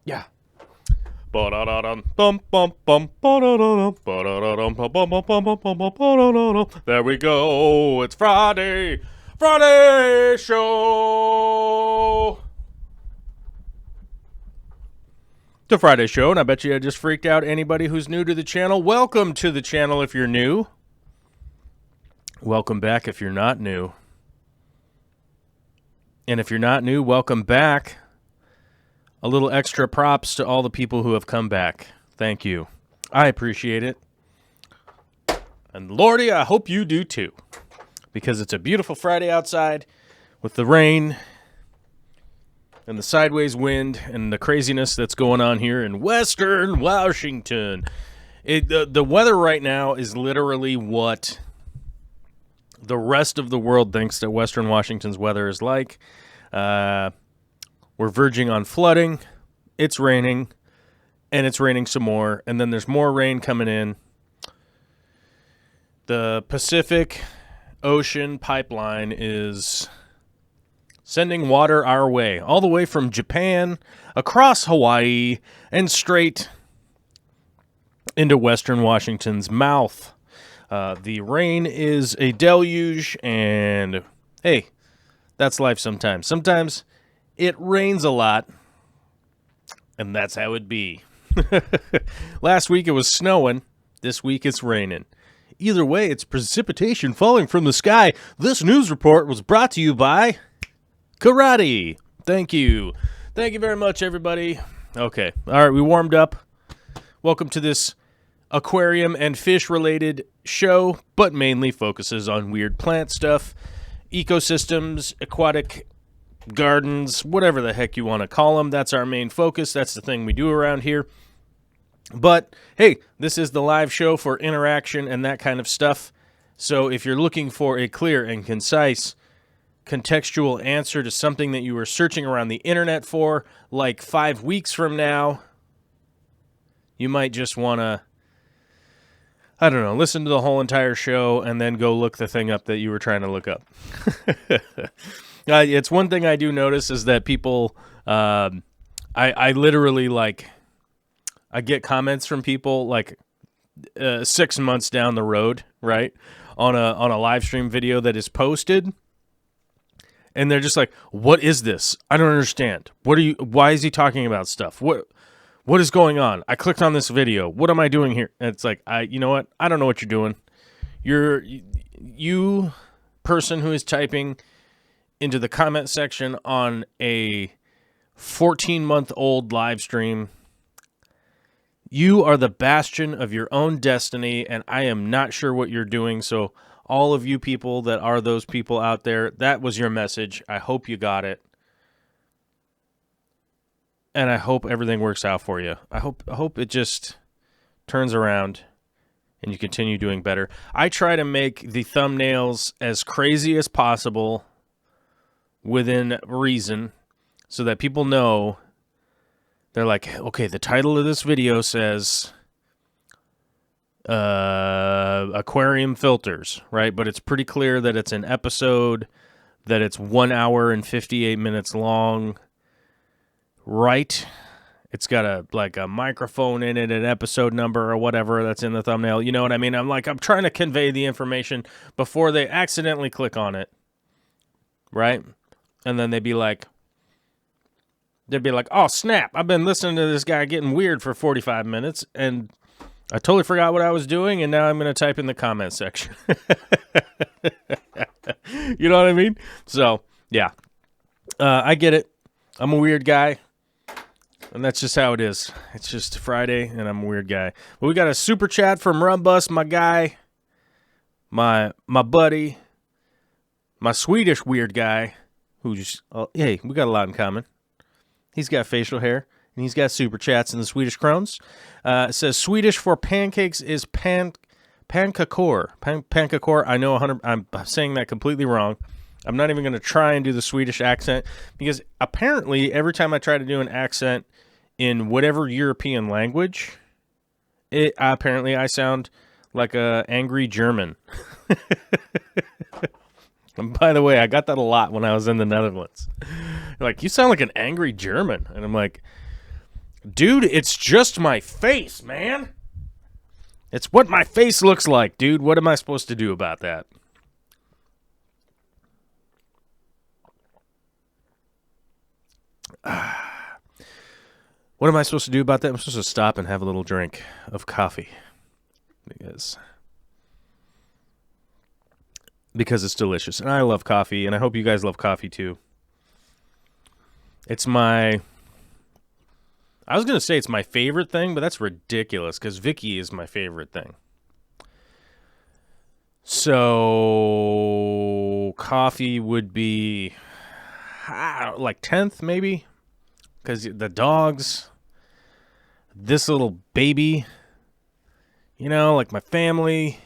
Yeah. There we go. It's Friday. Friday show. The Friday show, and I bet you I just freaked out anybody who's new to the channel. Welcome to the channel if you're new. Welcome back if you're not new. And if you're not new, welcome back. A little extra props to all the people who have come back. Thank you. I appreciate it. And Lordy, I hope you do too. Because it's a beautiful Friday outside with the rain and the sideways wind and the craziness that's going on here in Western Washington. The weather right now is literally what the rest of the world thinks that Western Washington's weather is like. We're verging on flooding. It's raining, and it's raining some more, and then there's more rain coming in. The Pacific Ocean pipeline is sending water our way, all the way from Japan, across Hawaii, and straight into Western Washington's mouth. The rain is a deluge, and hey, that's life sometimes. Sometimes it rains a lot, and that's how it be. Last week it was snowing. This week it's raining. Either way, it's precipitation falling from the sky. This news report was brought to you by Karate. Thank you. Thank you very much, everybody. Okay. All right, we warmed up. Welcome to this aquarium and fish-related show, but mainly focuses on weird plant stuff, ecosystems, aquatic gardens, whatever the heck you want to call them. That's our main focus. That's the thing we do around here. But, hey, this is the live show for interaction and that kind of stuff. So if you're looking for a clear and concise contextual answer to something that you were searching around the internet for, like 5 weeks from now, you might just want to, I don't know, listen to the whole entire show and then go look the thing up that you were trying to look up. It's one thing I do notice is that people, I literally, like, I get comments from people, like, 6 months down the road, right, on a live stream video that is posted, and they're just like, what is this? I don't understand. Why is he talking about stuff? What is going on? I clicked on this video. What am I doing here? And it's like, you know what? I don't know what you're doing. You person who is typing into the comment section on a 14-month-old live stream, you are the bastion of your own destiny, and I am not sure what you're doing. So all of you people that are those people out there, that was your message. I hope you got it. And I hope everything works out for you. I hope it just turns around and you continue doing better. I try to make the thumbnails as crazy as possible within reason so that people know. They're like, okay, the title of this video says aquarium filters, right? But it's pretty clear that it's an episode, that it's 1 hour and 58 minutes long, right? It's got a microphone in it, an episode number or whatever that's in the thumbnail. You know what I mean? I'm trying to convey the information before they accidentally click on it, right? And then they'd be like, oh, snap, I've been listening to this guy getting weird for 45 minutes, and I totally forgot what I was doing, and now I'm going to type in the comment section. You know what I mean? So, yeah. I get it. I'm a weird guy, and that's just how it is. It's just Friday, and I'm a weird guy. But we got a super chat from Rumbus, my guy, my buddy, my Swedish weird guy, who's, hey, we got a lot in common. He's got facial hair, And he's got super chats in the Swedish crowns. It says Swedish for pancakes is pankakor. Pankakor. I know I'm saying that completely wrong. I'm not even going to try and do the Swedish accent because apparently every time I try to do an accent in whatever European language, apparently I sound like a angry German. And by the way, I got that a lot when I was in the Netherlands. Like, you sound like an angry German. And I'm like, dude, it's just my face, man. It's what my face looks like, dude. What am I supposed to do about that? What am I supposed to do about that? I'm supposed to stop and have a little drink of coffee. Because it's delicious. And I love coffee, and I hope you guys love coffee too. I was going to say it's my favorite thing, but that's ridiculous because Vicky is my favorite thing. So coffee would be like 10th maybe, because the dogs, this little baby, like my family,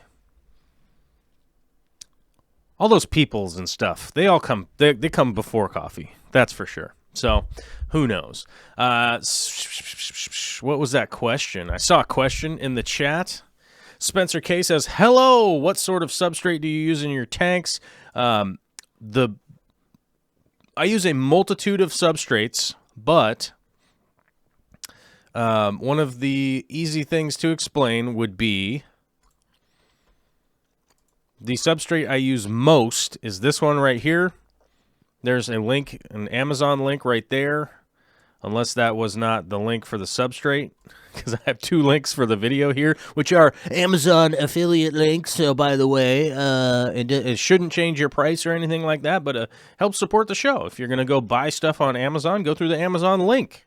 all those peoples and stuff, they all come, they come before coffee. That's for sure. So who knows? What was that question? I saw a question in the chat. Spencer K says, hello, what sort of substrate do you use in your tanks? I use a multitude of substrates, but one of the easy things to explain would be the substrate I use most is this one right here. There's a link, an Amazon link right there, unless that was not the link for the substrate, because I have two links for the video here, which are Amazon affiliate links. So, by the way, it shouldn't change your price or anything like that, but help support the show. If you're going to go buy stuff on Amazon, go through the Amazon link.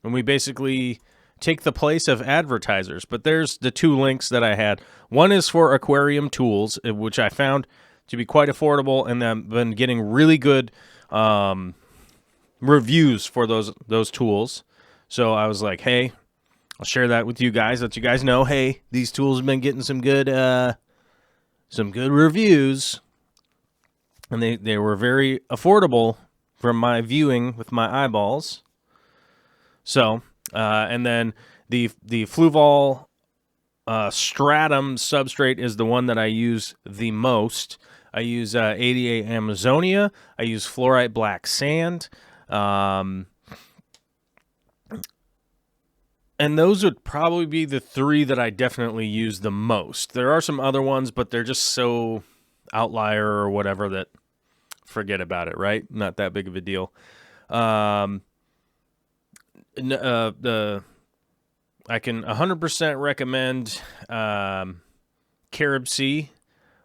And we basically take the place of advertisers. But there's the two links that I had. One is for Aquarium tools, which I found to be quite affordable, and I've been getting really good reviews for those tools. So I was like, hey, I'll share that with you guys, let you guys know, hey, these tools have been getting some good reviews, and they were very affordable from my viewing with my eyeballs. So, and then the Fluval Stratum substrate is the one that I use the most. I use 88 Amazonia. I use fluorite black sand. And those would probably be the three that I definitely use the most. There are some other ones, but they're just so outlier or whatever that forget about it, right? Not that big of a deal. I can 100% recommend Carib Sea.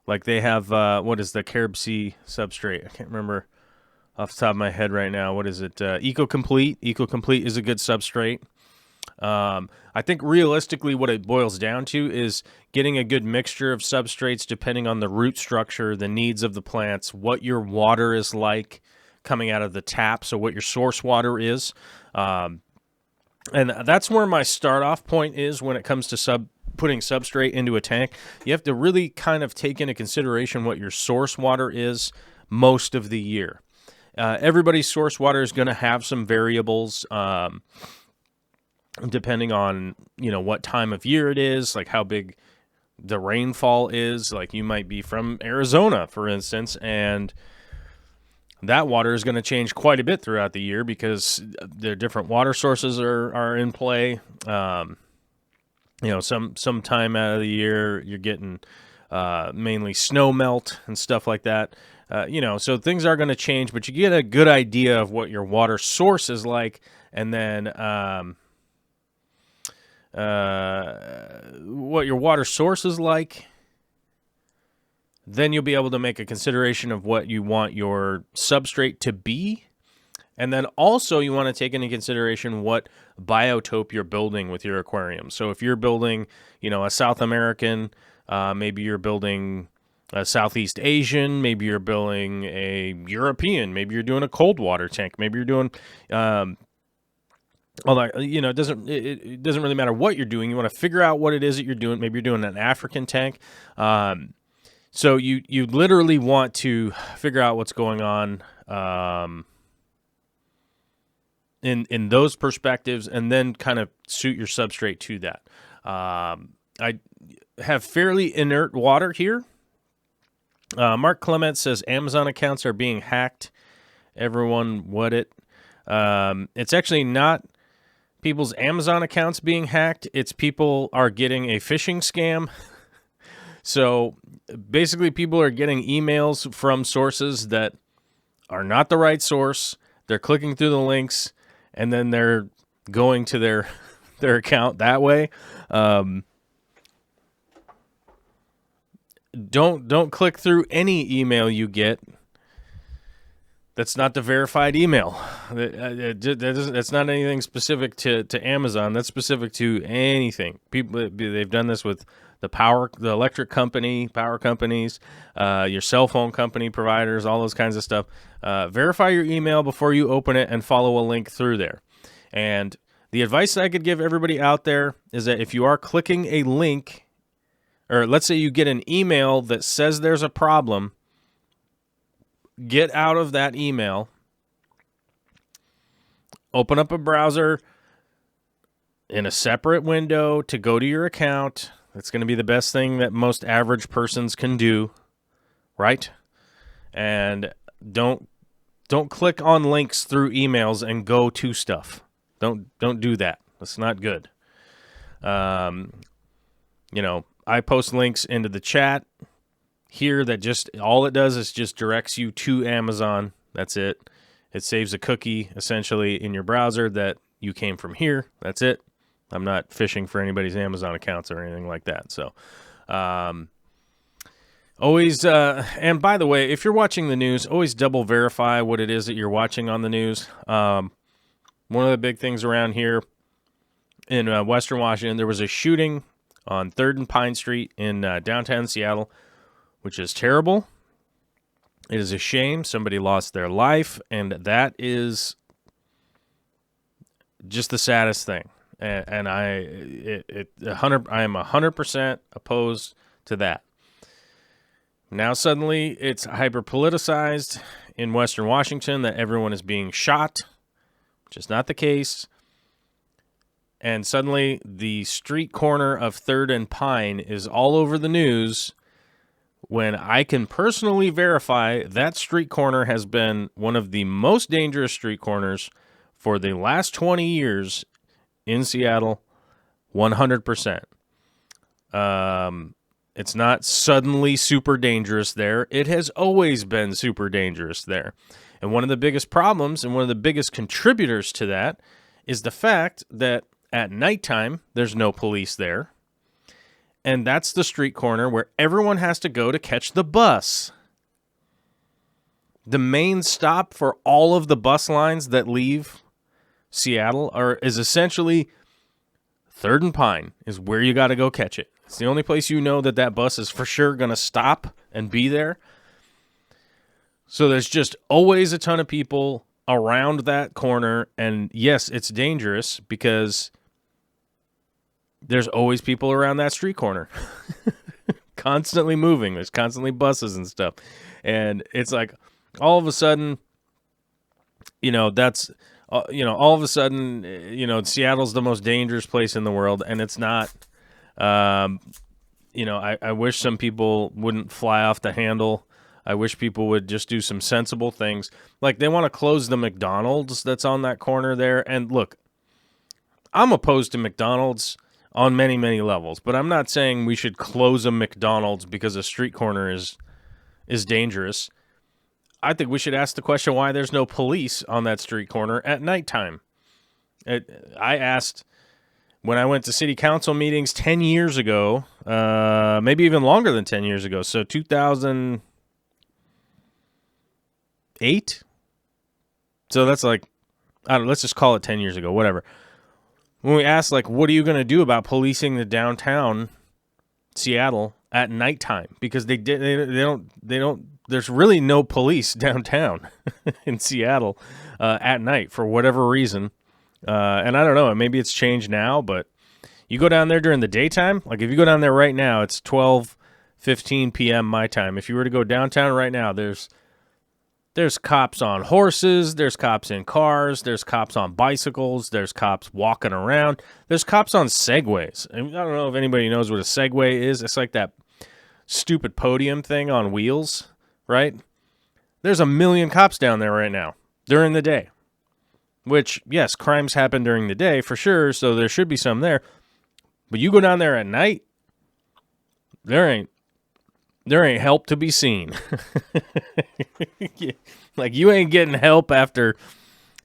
Like they have, what is the Carib Sea substrate? I can't remember off the top of my head right now. What is it? Eco-Complete. Eco-Complete is a good substrate. I think realistically what it boils down to is getting a good mixture of substrates depending on the root structure, the needs of the plants, what your water is like coming out of the tap, so what your source water is. And that's where my start-off point is when it comes to putting substrate into a tank. You have to really kind of take into consideration what your source water is most of the year. Everybody's source water is going to have some variables depending on, what time of year it is, like how big the rainfall is. Like you might be from Arizona, for instance, and that water is going to change quite a bit throughout the year because the different water sources are in play. Some time out of the year you're getting mainly snow melt and stuff like that. So things are going to change, but you get a good idea of what your water source is like, and then what your water source is like. Then you'll be able to make a consideration of what you want your substrate to be. And then also you want to take into consideration what biotope you're building with your aquarium. So if you're building, a South American, maybe you're building a Southeast Asian, maybe you're building a European, maybe you're doing a cold water tank, maybe you're doing, although, it doesn't really matter what you're doing. You want to figure out what it is that you're doing. Maybe you're doing an African tank. So you literally want to figure out what's going on in those perspectives, and then kind of suit your substrate to that. I have fairly inert water here. Mark Clement says Amazon accounts are being hacked. Everyone, what it? It's actually not people's Amazon accounts being hacked. It's people are getting a phishing scam. So basically, people are getting emails from sources that are not the right source. They're clicking through the links, and then they're going to their account that way. Don't click through any email you get that's not the verified email. That's not anything specific to Amazon. That's specific to anything. People, they've done this with the electric company, power companies, your cell phone company providers, all those kinds of stuff. Verify your email before you open it and follow a link through there. And the advice that I could give everybody out there is that if you are clicking a link, or let's say you get an email that says there's a problem, get out of that email, open up a browser in a separate window to go to your account. That's going to be the best thing that most average persons can do, right? And don't click on links through emails and go to stuff. Don't do that. That's not good. I post links into the chat here that just all it does is just directs you to Amazon. That's it. It saves a cookie essentially in your browser that you came from here. That's it. I'm not fishing for anybody's Amazon accounts or anything like that. So, always, and by the way, if you're watching the news, always double verify what it is that you're watching on the news. One of the big things around here in Western Washington, there was a shooting on 3rd and Pine Street in downtown Seattle, which is terrible. It is a shame. Somebody lost their life, and that is just the saddest thing. And I am 100% opposed to that. Now suddenly it's hyper politicized in Western Washington that everyone is being shot, which is not the case. And suddenly the street corner of 3rd and Pine is all over the news, when I can personally verify that street corner has been one of the most dangerous street corners for the last 20 years in Seattle, 100%. It's not suddenly super dangerous there. It has always been super dangerous there. And one of the biggest problems and one of the biggest contributors to that is the fact that at nighttime, there's no police there. And that's the street corner where everyone has to go to catch the bus. The main stop for all of the bus lines that leave Seattle is essentially 3rd and Pine is where you got to go catch it. It's the only place you know that bus is for sure going to stop and be there. So there's just always a ton of people around that corner. And yes, it's dangerous because there's always people around that street corner. Constantly moving. There's constantly buses and stuff. And it's like all of a sudden, that's... all of a sudden, Seattle's the most dangerous place in the world, and it's not. I wish some people wouldn't fly off the handle. I wish people would just do some sensible things. Like, they want to close the McDonald's that's on that corner there. And look, I'm opposed to McDonald's on many, many levels, but I'm not saying we should close a McDonald's because a street corner is dangerous. I think we should ask the question why there's no police on that street corner at nighttime. I asked when I went to city council meetings 10 years ago, maybe even longer than 10 years ago. So 2008. So that's like, I don't know, let's just call it 10 years ago, whatever. When we asked, like, what are you going to do about policing the downtown Seattle at nighttime? Because they don't, there's really no police downtown in Seattle at night for whatever reason. And I don't know, maybe it's changed now, but you go down there during the daytime, like if you go down there right now, it's 12:15 p.m. my time. If you were to go downtown right now, there's cops on horses, there's cops in cars, there's cops on bicycles, there's cops walking around, there's cops on Segways. I don't know if anybody knows what a Segway is. It's like that stupid podium thing on wheels, right? There's a million cops down there right now during the day. Which, yes, crimes happen during the day for sure, so there should be some there. But you go down there at night, there ain't help to be seen. Like, you ain't getting help after,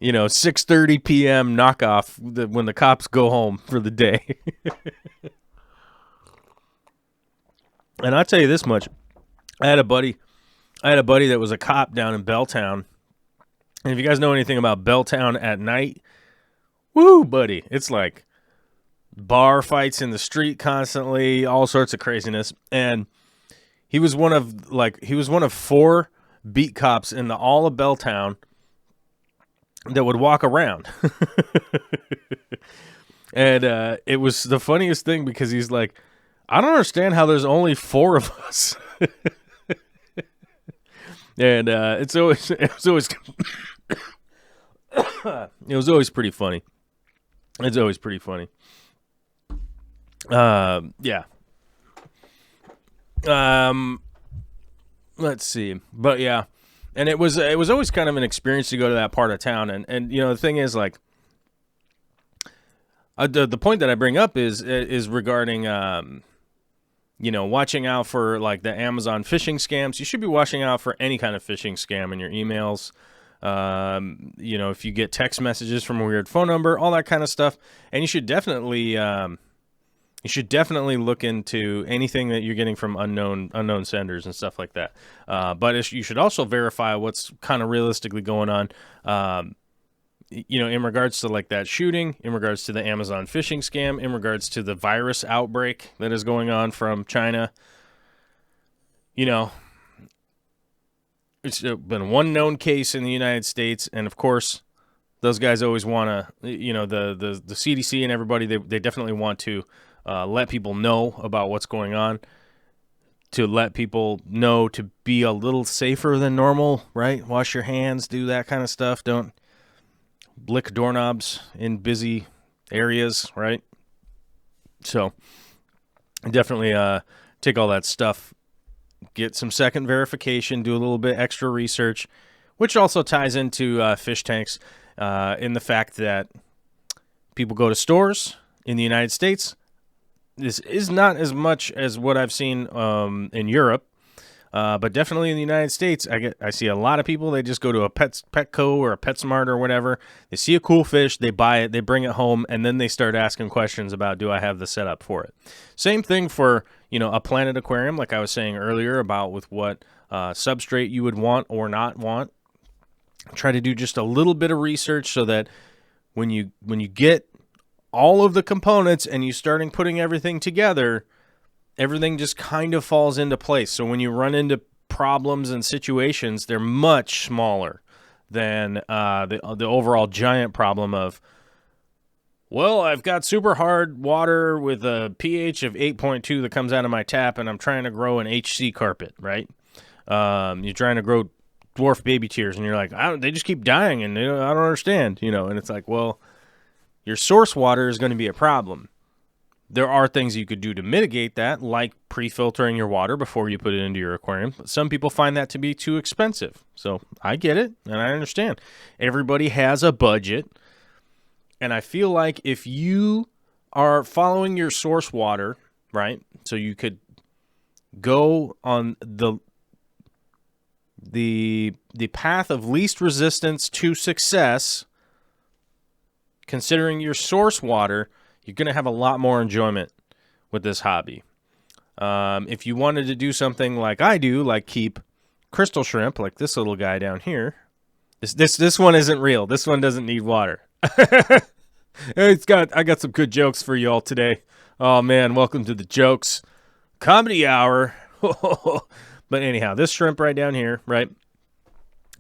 6:30 p.m. knockoff when the cops go home for the day. And I'll tell you this much. I had a buddy that was a cop down in Belltown. And if you guys know anything about Belltown at night, woo, buddy, it's like bar fights in the street constantly, all sorts of craziness. And he was one of 4 beat cops in all of Belltown that would walk around. And it was the funniest thing because he's like, I don't understand how there's only 4 of us. And it was always pretty funny. It's always pretty funny. Yeah. Let's see. But yeah. And it was always kind of an experience to go to that part of town. And the thing is, like, the point that I bring up is regarding watching out for like the Amazon phishing scams. You should be watching out for any kind of phishing scam in your emails. If you get text messages from a weird phone number, all that kind of stuff. And you should definitely look into anything that you're getting from unknown senders and stuff like that. But you should also verify what's kind of realistically going on. In regards to like that shooting, in regards to the Amazon phishing scam, in regards to the virus outbreak that is going on from China. It's been one known case in the United States, and of course, those guys always want to, the CDC and everybody, they definitely want to let people know about what's going on, to let people know to be a little safer than normal, right? Wash your hands, do that kind of stuff. Don't lick doorknobs in busy areas, right? So definitely take all that stuff, get some second verification, do a little bit extra research, which also ties into fish tanks in the fact that people go to stores in the United States. This is not as much as what I've seen in Europe, but definitely in the United States, I see a lot of people, they just go to a Petco or a PetSmart or whatever. They see a cool fish, they buy it, they bring it home, and then they start asking questions about, do I have the setup for it? Same thing for, a Planet Aquarium, like I was saying earlier about with what substrate you would want or not want. Try to do just a little bit of research so that when you get all of the components and you starting putting everything together, everything just kind of falls into place. So when you run into problems and situations, they're much smaller than the overall giant problem of, well, I've got super hard water with a pH of 8.2 that comes out of my tap, and I'm trying to grow an HC carpet, right? You're trying to grow dwarf baby tears, and you're like, they just keep dying, and I don't understand, and it's like, well, your source water is going to be a problem. There are things you could do to mitigate that, like pre-filtering your water before you put it into your aquarium. But some people find that to be too expensive. So I get it, and I understand. Everybody has a budget. And I feel like if you are following your source water, right, so you could go on the path of least resistance to success, considering your source water, you're going to have a lot more enjoyment with this hobby. If you wanted to do something like I do, like keep crystal shrimp, like this little guy down here, this one isn't real. This one doesn't need water. I got some good jokes for you all today. Oh man, welcome to the jokes comedy hour. But anyhow, this shrimp right down here, right?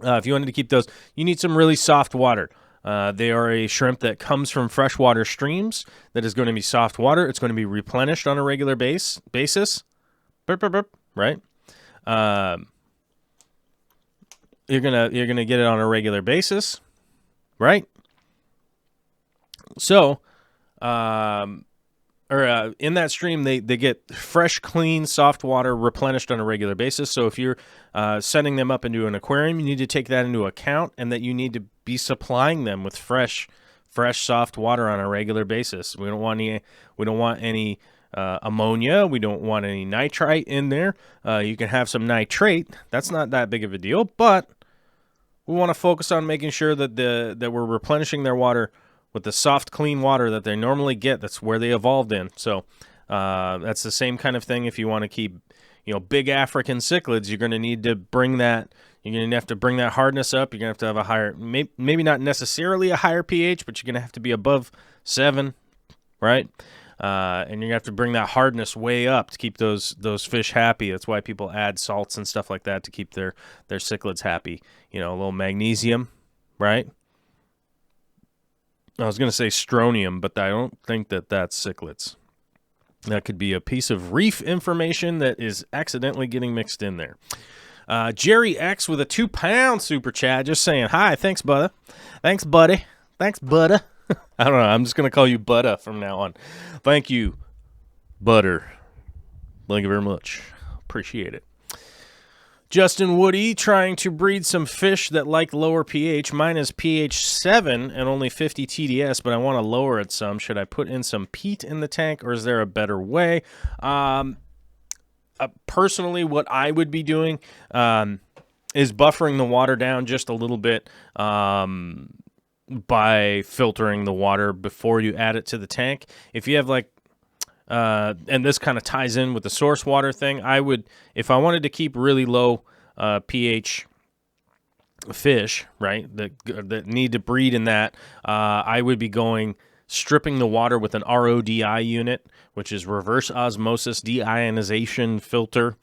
If you wanted to keep those, you need some really soft water. They are a shrimp that comes from freshwater streams that is going to be soft water. It's going to be replenished on a regular basis. Burp, burp, burp, right? You're gonna get it on a regular basis, right? So, in that stream, they get fresh, clean, soft water replenished on a regular basis. So if you're sending them up into an aquarium, you need to take that into account, and that you need to be supplying them with fresh, soft water on a regular basis. We don't want any ammonia. We don't want any nitrite in there. You can have some nitrate. That's not that big of a deal, but we want to focus on making sure that we're replenishing their water with the soft, clean water that they normally get. That's where they evolved in. So that's the same kind of thing. If you want to keep, big African cichlids, you're going to need to bring that. You're going to have to bring that hardness up. You're going to have a higher, maybe not necessarily a higher pH, but you're going to have to be above 7, right? And you're going to have to bring that hardness way up to keep those fish happy. That's why people add salts and stuff like that to keep their cichlids happy. A little magnesium, right? I was going to say strontium, but I don't think that's cichlids. That could be a piece of reef information that is accidentally getting mixed in there. Jerry X with a 2-pound super chat, just saying, hi, thanks, buddy. Thanks, buddy. Thanks, buddy. I don't know. I'm just going to call you Butta from now on. Thank you, Butter. Thank you very much. Appreciate it. Justin Woody trying to breed some fish that like lower pH. Mine is pH 7 and only 50 TDS, but I want to lower it some. Should I put in some peat in the tank, or is there a better way? Personally, what I would be doing is buffering the water down just a little bit by filtering the water before you add it to the tank. If you have and this kind of ties in with the source water thing, if I wanted to keep really low pH fish, right, that need to breed in that, I would be stripping the water with an RODI unit, which is reverse osmosis deionization filter.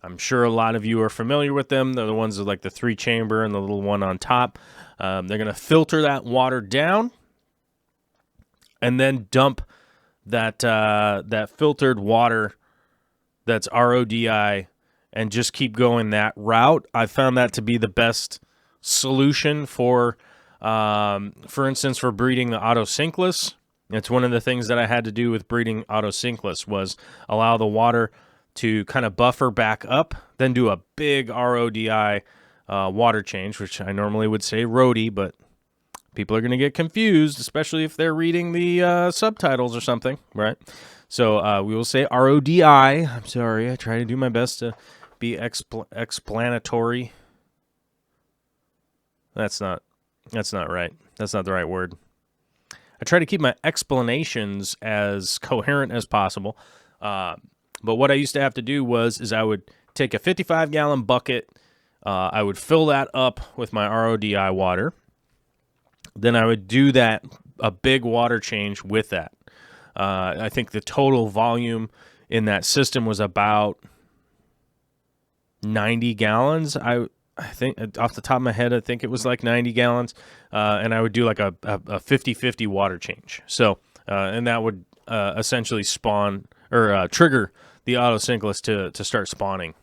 I'm sure a lot of you are familiar with them. They're the ones with like the 3-chamber and the little one on top. They're going to filter that water down and then dump that filtered water that's RODI and just keep going that route. I found that to be the best solution for instance, for breeding the autosynclus. It's one of the things that I had to do with breeding autosynclus was allow the water to kind of buffer back up, then do a big RODI water change, which I normally would say RODI, but people are going to get confused, especially if they're reading the subtitles or something, right? So we will say RODI. I'm sorry. I try to do my best to be explanatory. That's not right. That's not the right word. I try to keep my explanations as coherent as possible. But what I used to have to do is I would take a 55-gallon bucket. I would fill that up with my RODI water. Then I would do a big water change with that. I think the total volume in that system was about 90 gallons. I think off the top of my head, I think it was like 90 gallons. And I would do like a 50-50 water change. So, and that would essentially spawn or trigger the autosynclus to start spawning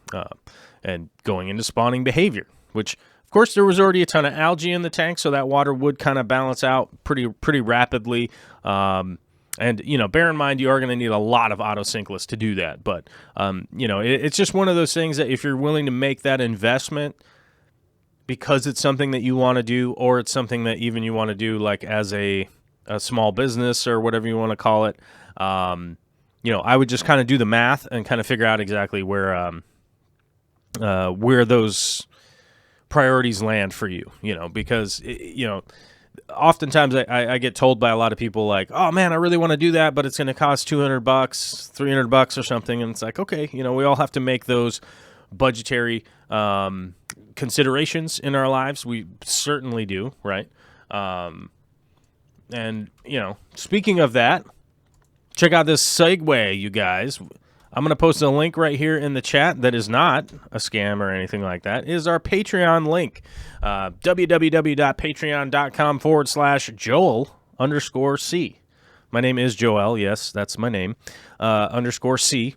and going into spawning behavior, which, of course, there was already a ton of algae in the tank, so that water would kind of balance out pretty rapidly. And, bear in mind, you are going to need a lot of autosynclus to do that. But, it's just one of those things that if you're willing to make that investment because it's something that you want to do, or it's something that even you want to do like as a small business or whatever you want to call it, I would just kind of do the math and kind of figure out exactly where those priorities land for you, because, oftentimes I get told by a lot of people like, oh man, I really want to do that, but it's going to cost $200, $300 or something. And it's like, okay, we all have to make those budgetary considerations in our lives. We certainly do. Right. And speaking of that, check out this segue, you guys. I'm going to post a link right here in the chat that is not a scam or anything like that. It is our Patreon link, www.patreon.com/Joel_C. My name is Joel. Yes, that's my name. _C.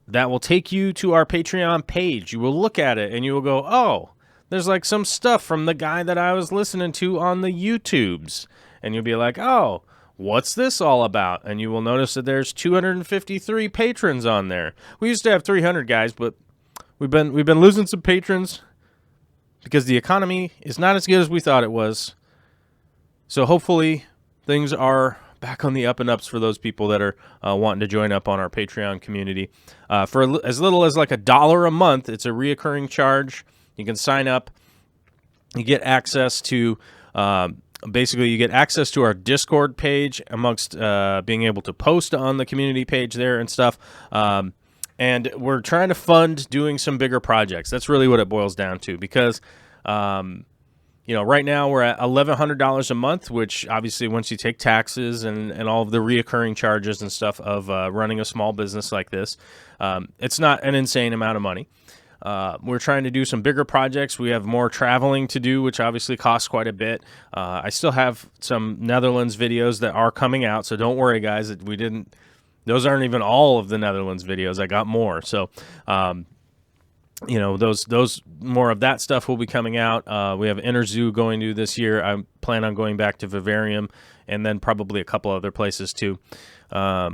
That will take you to our Patreon page. You will look at it and you will go, oh, there's like some stuff from the guy that I was listening to on the YouTubes. And you'll be like, oh, what's this all about? And you will notice that there's 253 patrons on there. We used to have 300 guys, but we've been losing some patrons because the economy is not as good as we thought it was. So hopefully things are back on the up and ups for those people that are wanting to join up on our Patreon community. For as little as like $1 a month, it's a reoccurring charge. You can sign up. You get access to basically you get access to our Discord page amongst being able to post on the community page there and stuff. And we're trying to fund doing some bigger projects. That's really what it boils down to, because right now we're at $1,100 a month, which obviously once you take taxes and all of the reoccurring charges and stuff of running a small business like this, it's not an insane amount of money. We're trying to do some bigger projects. We have more traveling to do, which obviously costs quite a bit. I still have some Netherlands videos that are coming out, so don't worry, guys. Those aren't even all of the Netherlands videos. I got more. So, those more of that stuff will be coming out. We have Interzoo going to this year. I plan on going back to Vivarium and then probably a couple other places too. So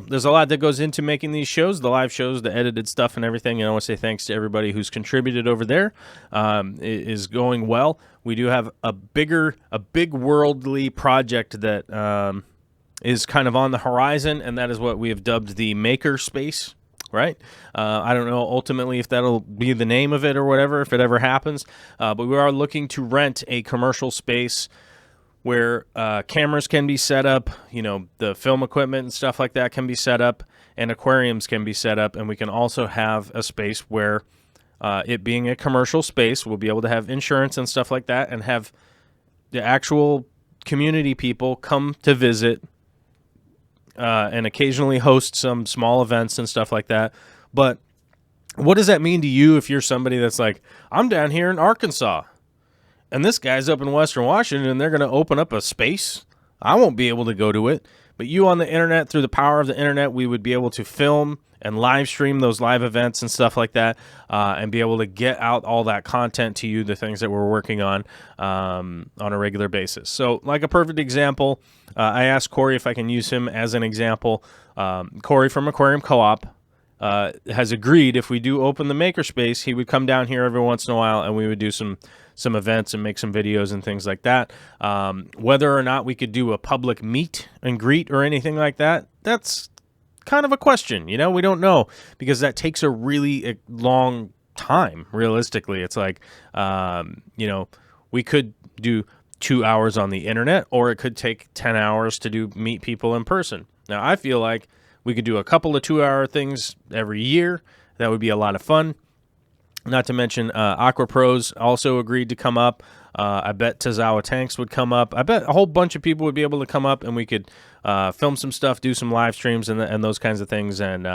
there's a lot that goes into making these shows, the live shows, the edited stuff and everything. And I want to say thanks to everybody who's contributed over there. It is going well. We do have a big worldly project that is kind of on the horizon, and that is what we have dubbed the Maker Space, right? I don't know ultimately if that'll be the name of it or whatever, if it ever happens. But we are looking to rent a commercial space where cameras can be set up, the film equipment and stuff like that can be set up, and aquariums can be set up, and we can also have a space where, it being a commercial space, we'll be able to have insurance and stuff like that, and have the actual community people come to visit, and occasionally host some small events and stuff like that. But what does that mean to you if you're somebody that's like, I'm down here in Arkansas, and this guy's up in Western Washington, and they're going to open up a space? I won't be able to go to it. But you on the internet, through the power of the internet, we would be able to film and live stream those live events and stuff like that, and be able to get out all that content to you, the things that we're working on a regular basis. So like a perfect example, I asked Corey if I can use him as an example. Corey from Aquarium Co-op has agreed if we do open the makerspace, he would come down here every once in a while, and we would do some events and make some videos and things like that. Whether or not we could do a public meet and greet or anything like that, that's kind of a question. We don't know, because that takes a really long time. Realistically, it's like, we could do 2 hours on the internet, or it could take 10 hours to meet people in person. Now, I feel like we could do a couple of 2-hour things every year. That would be a lot of fun. Not to mention, Aqua Pros also agreed to come up. I bet Tazawa Tanks would come up. I bet a whole bunch of people would be able to come up, and we could film some stuff, do some live streams and those kinds of things, and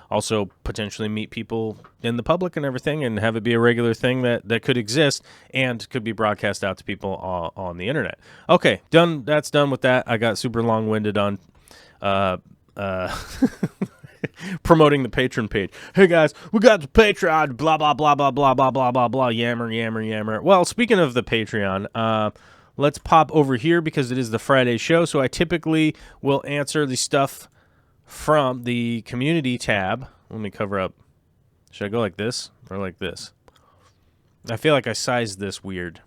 also potentially meet people in the public and everything, and have it be a regular thing that could exist and could be broadcast out to people on the internet. Okay, done. That's done with that. I got super long-winded on promoting the patron page. Hey guys, we got the Patreon, blah blah blah blah blah blah blah blah blah, yammer. Well, speaking of the Patreon, let's pop over here because it is the Friday show, so I typically will answer the stuff from the community tab. Let me cover up. Should I go like this or like this? I feel like I sized this weird.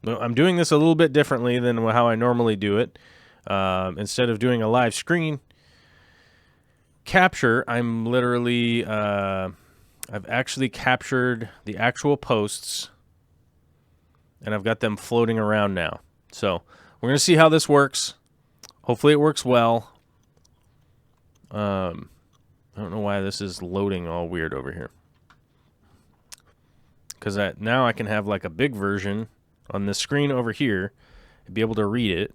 I'm doing this a little bit differently than how I normally do it. Instead of doing a live screen capture, I'm literally I've actually captured the actual posts, and I've got them floating around now. So we're gonna see how this works. Hopefully it works well. I don't know why this is loading all weird over here, because now I can have like a big version on the screen over here and be able to read it.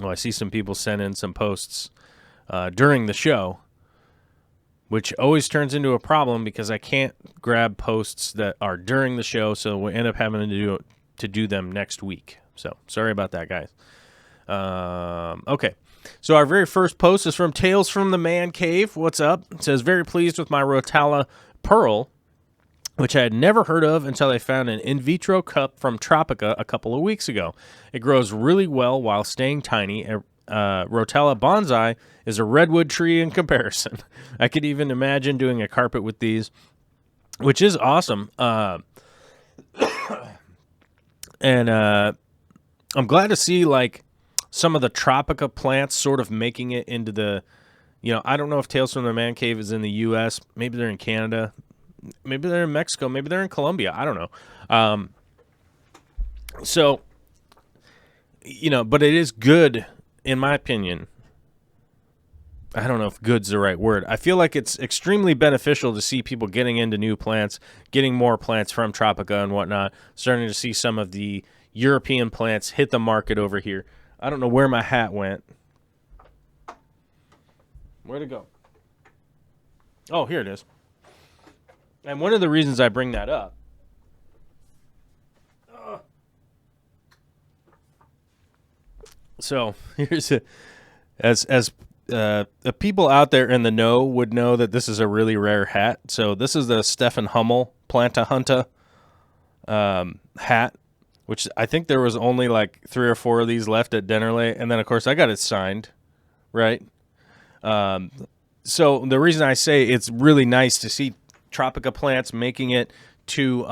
Oh, I see some people send in some posts during the show, which always turns into a problem because I can't grab posts that are during the show, so we end up having to do them next week. So sorry about that, guys. Okay. So our very first post is from Tales from the Man Cave. What's up? It says, very pleased with my Rotala Pearl, which I had never heard of until I found an in vitro cup from Tropica a couple of weeks ago. It grows really well while staying tiny. Rotala bonsai is a redwood tree in comparison. I could even imagine doing a carpet with these, which is awesome. And I'm glad to see, like, some of the Tropica plants sort of making it into the, I don't know if Tales from the Man Cave is in the U.S. Maybe they're in Canada. Maybe they're in Mexico. Maybe they're in Colombia. I don't know. So, but it is good, in my opinion. I don't know if good's the right word. I feel like it's extremely beneficial to see people getting into new plants, getting more plants from Tropica and whatnot, starting to see some of the European plants hit the market over here. I don't know where my hat went. Where'd it go? Oh, here it is. And one of the reasons I bring that up, so here's as people out there in the know would know that this is a really rare hat. So this is the Stefan Hummel Planta Hunta hat, which I think there was only like 3 or 4 of these left at Dennerle, and then of course I got it signed, right? So the reason I say it's really nice to see Tropica plants making it to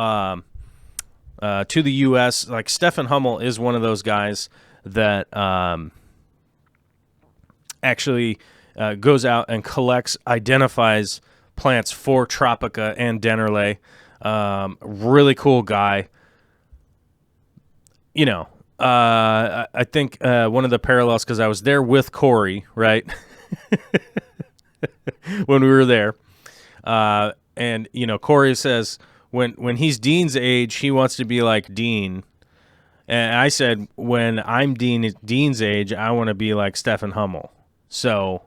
the U.S. Like Stefan Hummel is one of those guys that actually goes out and collects, identifies plants for Tropica and Dennerle. Really cool guy. I think one of the parallels, because I was there with Corey, right? When we were there. And, Corey says when he's Dean's age, he wants to be like Dean. And I said, when I'm Dean's age, I want to be like Stefan Hummel. So,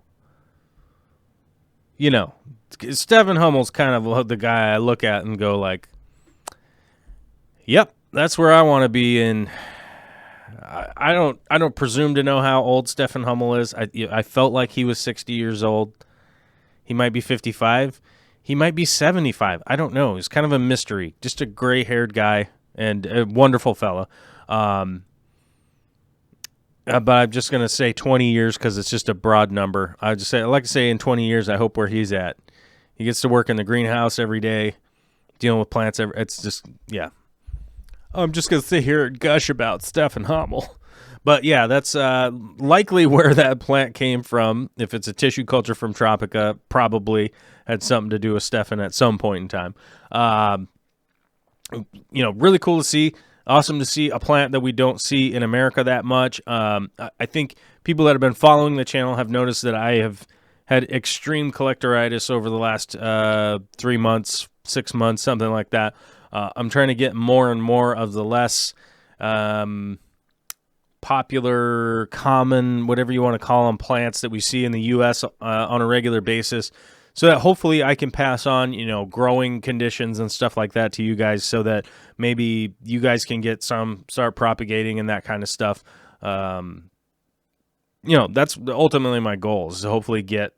Stefan Hummel's kind of the guy I look at and go like, yep, that's where I want to be. And I don't presume to know how old Stefan Hummel is. I felt like he was 60 years old. He might be 55. He might be 75. I don't know. He's kind of a mystery. Just a gray-haired guy and a wonderful fella. But I'm just going to say 20 years because it's just a broad number. I like to say in 20 years, I hope where he's at. He gets to work in the greenhouse every day, dealing with plants. It's just, yeah. I'm just going to sit here and gush about Stefan Hummel. But, yeah, that's likely where that plant came from. If it's a tissue culture from Tropica, probably had something to do with Stefan at some point in time. Really cool to see. Awesome to see a plant that we don't see in America that much. I think people that have been following the channel have noticed that I have had extreme collectoritis over the last 3 months, 6 months, something like that. I'm trying to get more and more of the less popular, common, whatever you want to call them, plants that we see in the U.S. On a regular basis, so that hopefully I can pass on, growing conditions and stuff like that to you guys, so that maybe you guys can get some, start propagating and that kind of stuff. That's ultimately my goal, is to hopefully get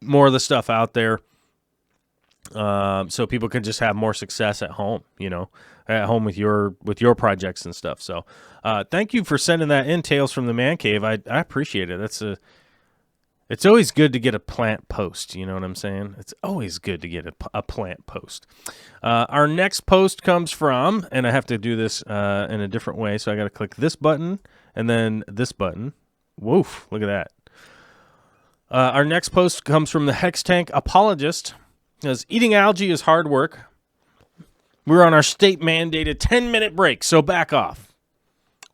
more of the stuff out there, so people can just have more success at home, at home with your projects and stuff. So thank you for sending that in, Tales from the Man Cave. I appreciate it. It's always good to get a plant post, you know what I'm saying? It's always good to get a plant post. Our next post comes from, and I have to do this in a different way, so I got to click this button and then this button. Woof, look at that. Our next post comes from the Hex Tank Apologist. It says, eating algae is hard work. We're on our state-mandated 10-minute break, so back off.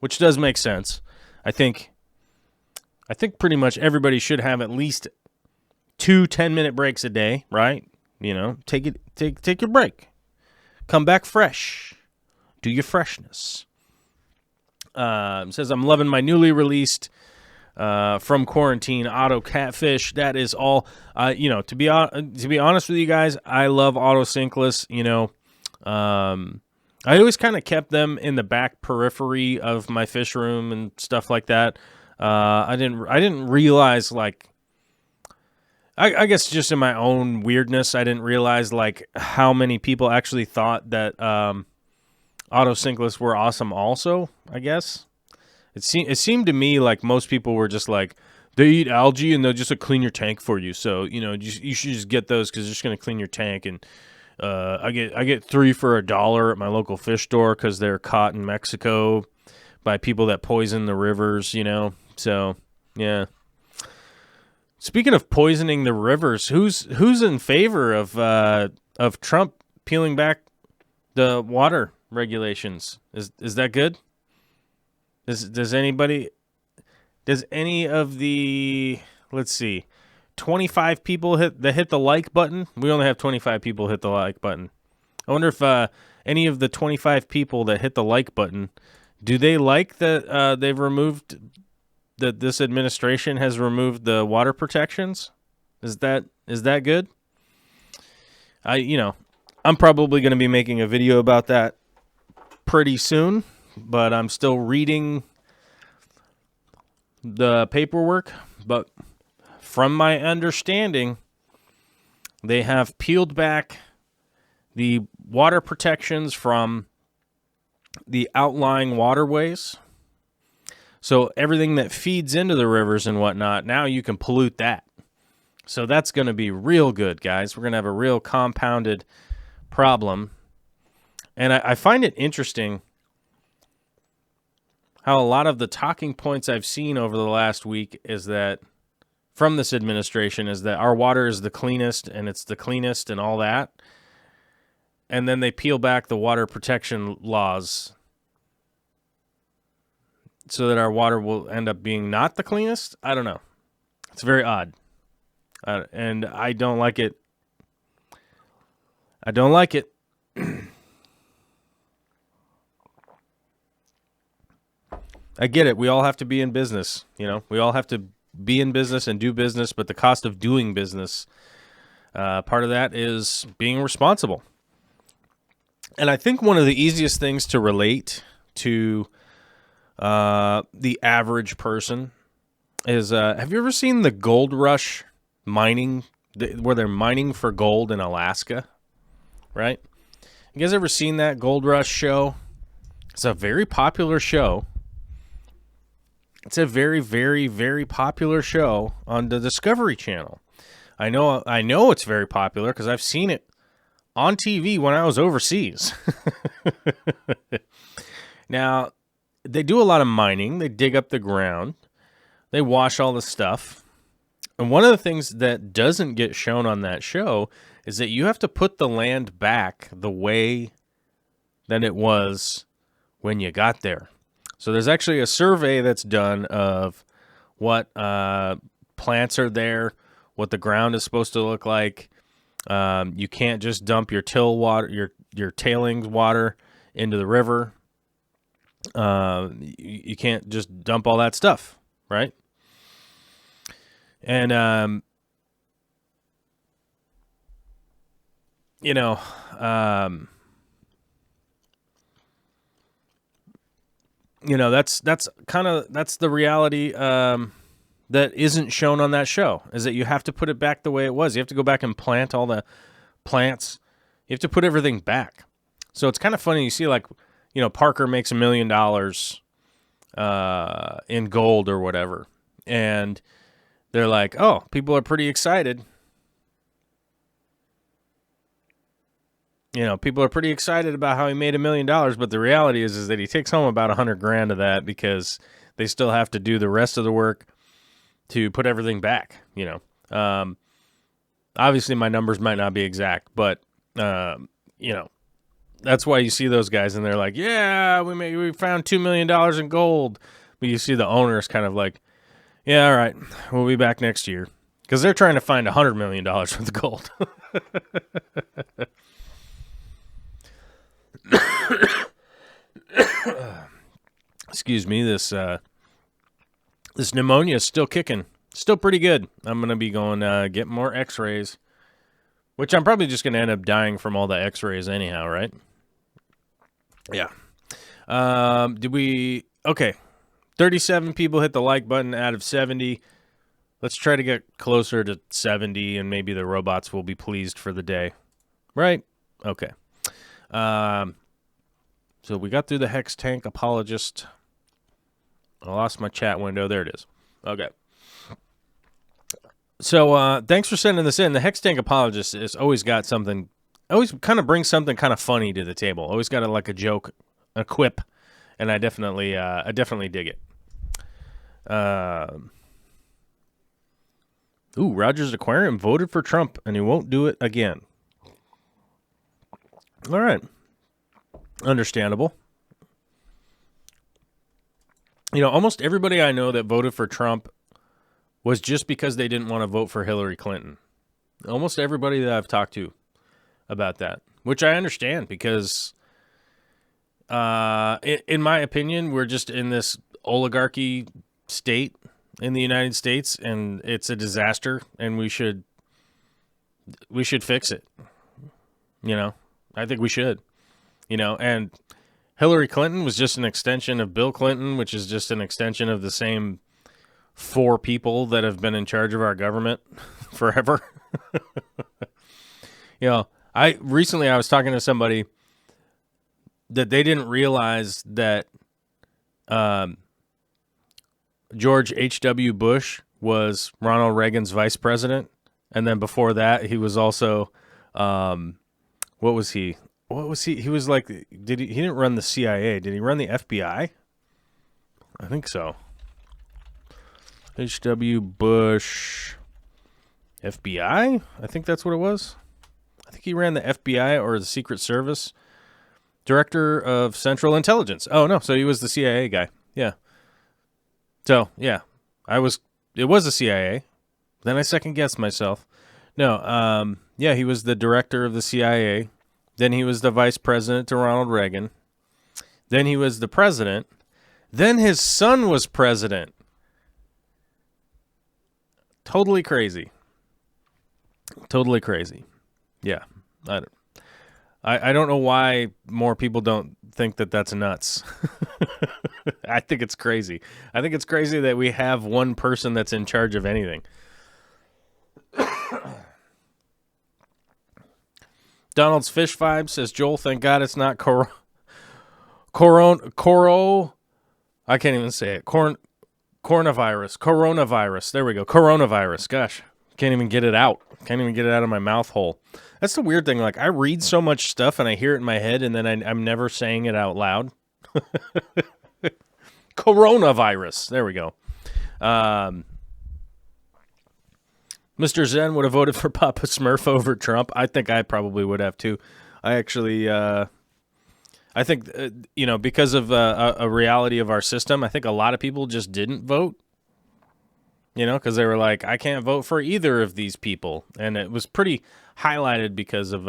Which does make sense. I think pretty much everybody should have at least 2 10-minute breaks a day, right? Take your break. Come back fresh. Do your freshness. It says, I'm loving my newly released from quarantine, auto catfish. That is all. To be honest with you guys, I love auto sinkless. I always kind of kept them in the back periphery of my fish room and stuff like that. I didn't realize, like, I guess just in my own weirdness, I didn't realize like how many people actually thought that auto sinkless were awesome. Also, I guess it seemed to me like most people were just like, they eat algae and they'll just clean your tank for you. So you should just get those because they're just gonna clean your tank. And I get 3 for $1 at my local fish store because they're caught in Mexico by people that poison the rivers. So yeah. Speaking of poisoning the rivers, who's in favor of Trump peeling back the water regulations? Is that good? Does any of the, let's see, 25 people hit the like button? We only have 25 people hit the like button. I wonder if any of the 25 people that hit the like button, do they like that they've removed, that this administration has removed the water protections? Is that good? I'm probably going to be making a video about that pretty soon, but I'm still reading the paperwork. But from my understanding, they have peeled back the water protections from the outlying waterways. So everything that feeds into the rivers and whatnot, now you can pollute that. So that's going to be real good, guys. We're going to have a real compounded problem. And I find it interesting how a lot of the talking points I've seen over the last week is that, from this administration, is that our water is the cleanest and it's the cleanest and all that. And then they peel back the water protection laws so that our water will end up being not the cleanest. I don't know. It's very odd. And I don't like it. I don't like it. I get it. We all have to be in business. We all have to be in business and do business, but the cost of doing business, part of that is being responsible. And I think one of the easiest things to relate to the average person is, have you ever seen the gold rush mining, where they're mining for gold in Alaska, right? You guys ever seen that Gold Rush show? It's a very popular show. It's a very, very, very popular show on the Discovery Channel. I know it's very popular because I've seen it on TV when I was overseas. Now, they do a lot of mining. They dig up the ground. They wash all the stuff. And one of the things that doesn't get shown on that show is that you have to put the land back the way that it was when you got there. So there's actually a survey that's done of what plants are there, what the ground is supposed to look like. You can't just dump your your tailings water into the river. You can't just dump all that stuff, right? And that's the reality that isn't shown on that show, is that you have to put it back the way it was. You have to go back and plant all the plants. You have to put everything back. So it's kind of funny. You see, like, Parker makes $1 million in gold or whatever, and they're like, oh, people are pretty excited. People are pretty excited about how he made $1 million, but the reality is that he takes home about $100,000 of that because they still have to do the rest of the work to put everything back. Obviously my numbers might not be exact, but that's why you see those guys and they're like, yeah, we found $2 million in gold, but you see the owners kind of like, yeah, all right, we'll be back next year, because they're trying to find $100 million worth of gold. Excuse me, this This pneumonia is still kicking. Still pretty good. I'm going to be going get more x-rays, which I'm probably just going to end up dying from all the x-rays anyhow, right? Yeah. Okay. 37 people hit the like button out of 70. Let's try to get closer to 70, and maybe the robots will be pleased for the day. Right? Okay. So we got through the Hex Tank Apologist. I lost my chat window. There it is. Okay. So thanks for sending this in. The Hex Tank Apologist has always got something, always kind of brings something kind of funny to the table. Always got like a joke, a quip, and I definitely dig it. Rogers Aquarium voted for Trump, and he won't do it again. All right. Understandable. You know, almost everybody I know that voted for Trump was just because they didn't want to vote for Hillary Clinton. Almost everybody that I've talked to about that, which I understand because, in my opinion, we're just in this oligarchy state in the United States, and it's a disaster, and we should fix it. You know, I think we should. You know, and Hillary Clinton was just an extension of Bill Clinton, which is just an extension of the same 4 people that have been in charge of our government forever. You know, I was talking to somebody that they didn't realize that George H.W. Bush was Ronald Reagan's vice president, and then before that, he was also what was he? He was like, he didn't run the CIA. Did he run the FBI? I think so. H.W. Bush, FBI? I think that's what it was. I think he ran the FBI or the Secret Service. Director of Central Intelligence. Oh, no, so he was the CIA guy. Yeah. So, yeah, it was the CIA. Then I second-guessed myself. No, yeah, he was the director of the CIA. Then he was the vice president to Ronald Reagan. Then he was the president. Then his son was president. Totally crazy. Totally crazy. Yeah. I don't know why more people don't think that that's nuts. I think it's crazy. I think it's crazy that we have one person that's in charge of anything. Donald's Fish Vibe says, Joel, thank God it's not I can't even say it. Coronavirus. There we go. Coronavirus. Gosh, can't even get it out. Can't even get it out of my mouth hole. That's the weird thing. Like, I read so much stuff and I hear it in my head and then I'm never saying it out loud. Coronavirus. There we go. Mr. Zen would have voted for Papa Smurf over Trump. I think I probably would have too. I actually, I think, because of a reality of our system, I think a lot of people just didn't vote. Because they were like, I can't vote for either of these people. And it was pretty highlighted because of,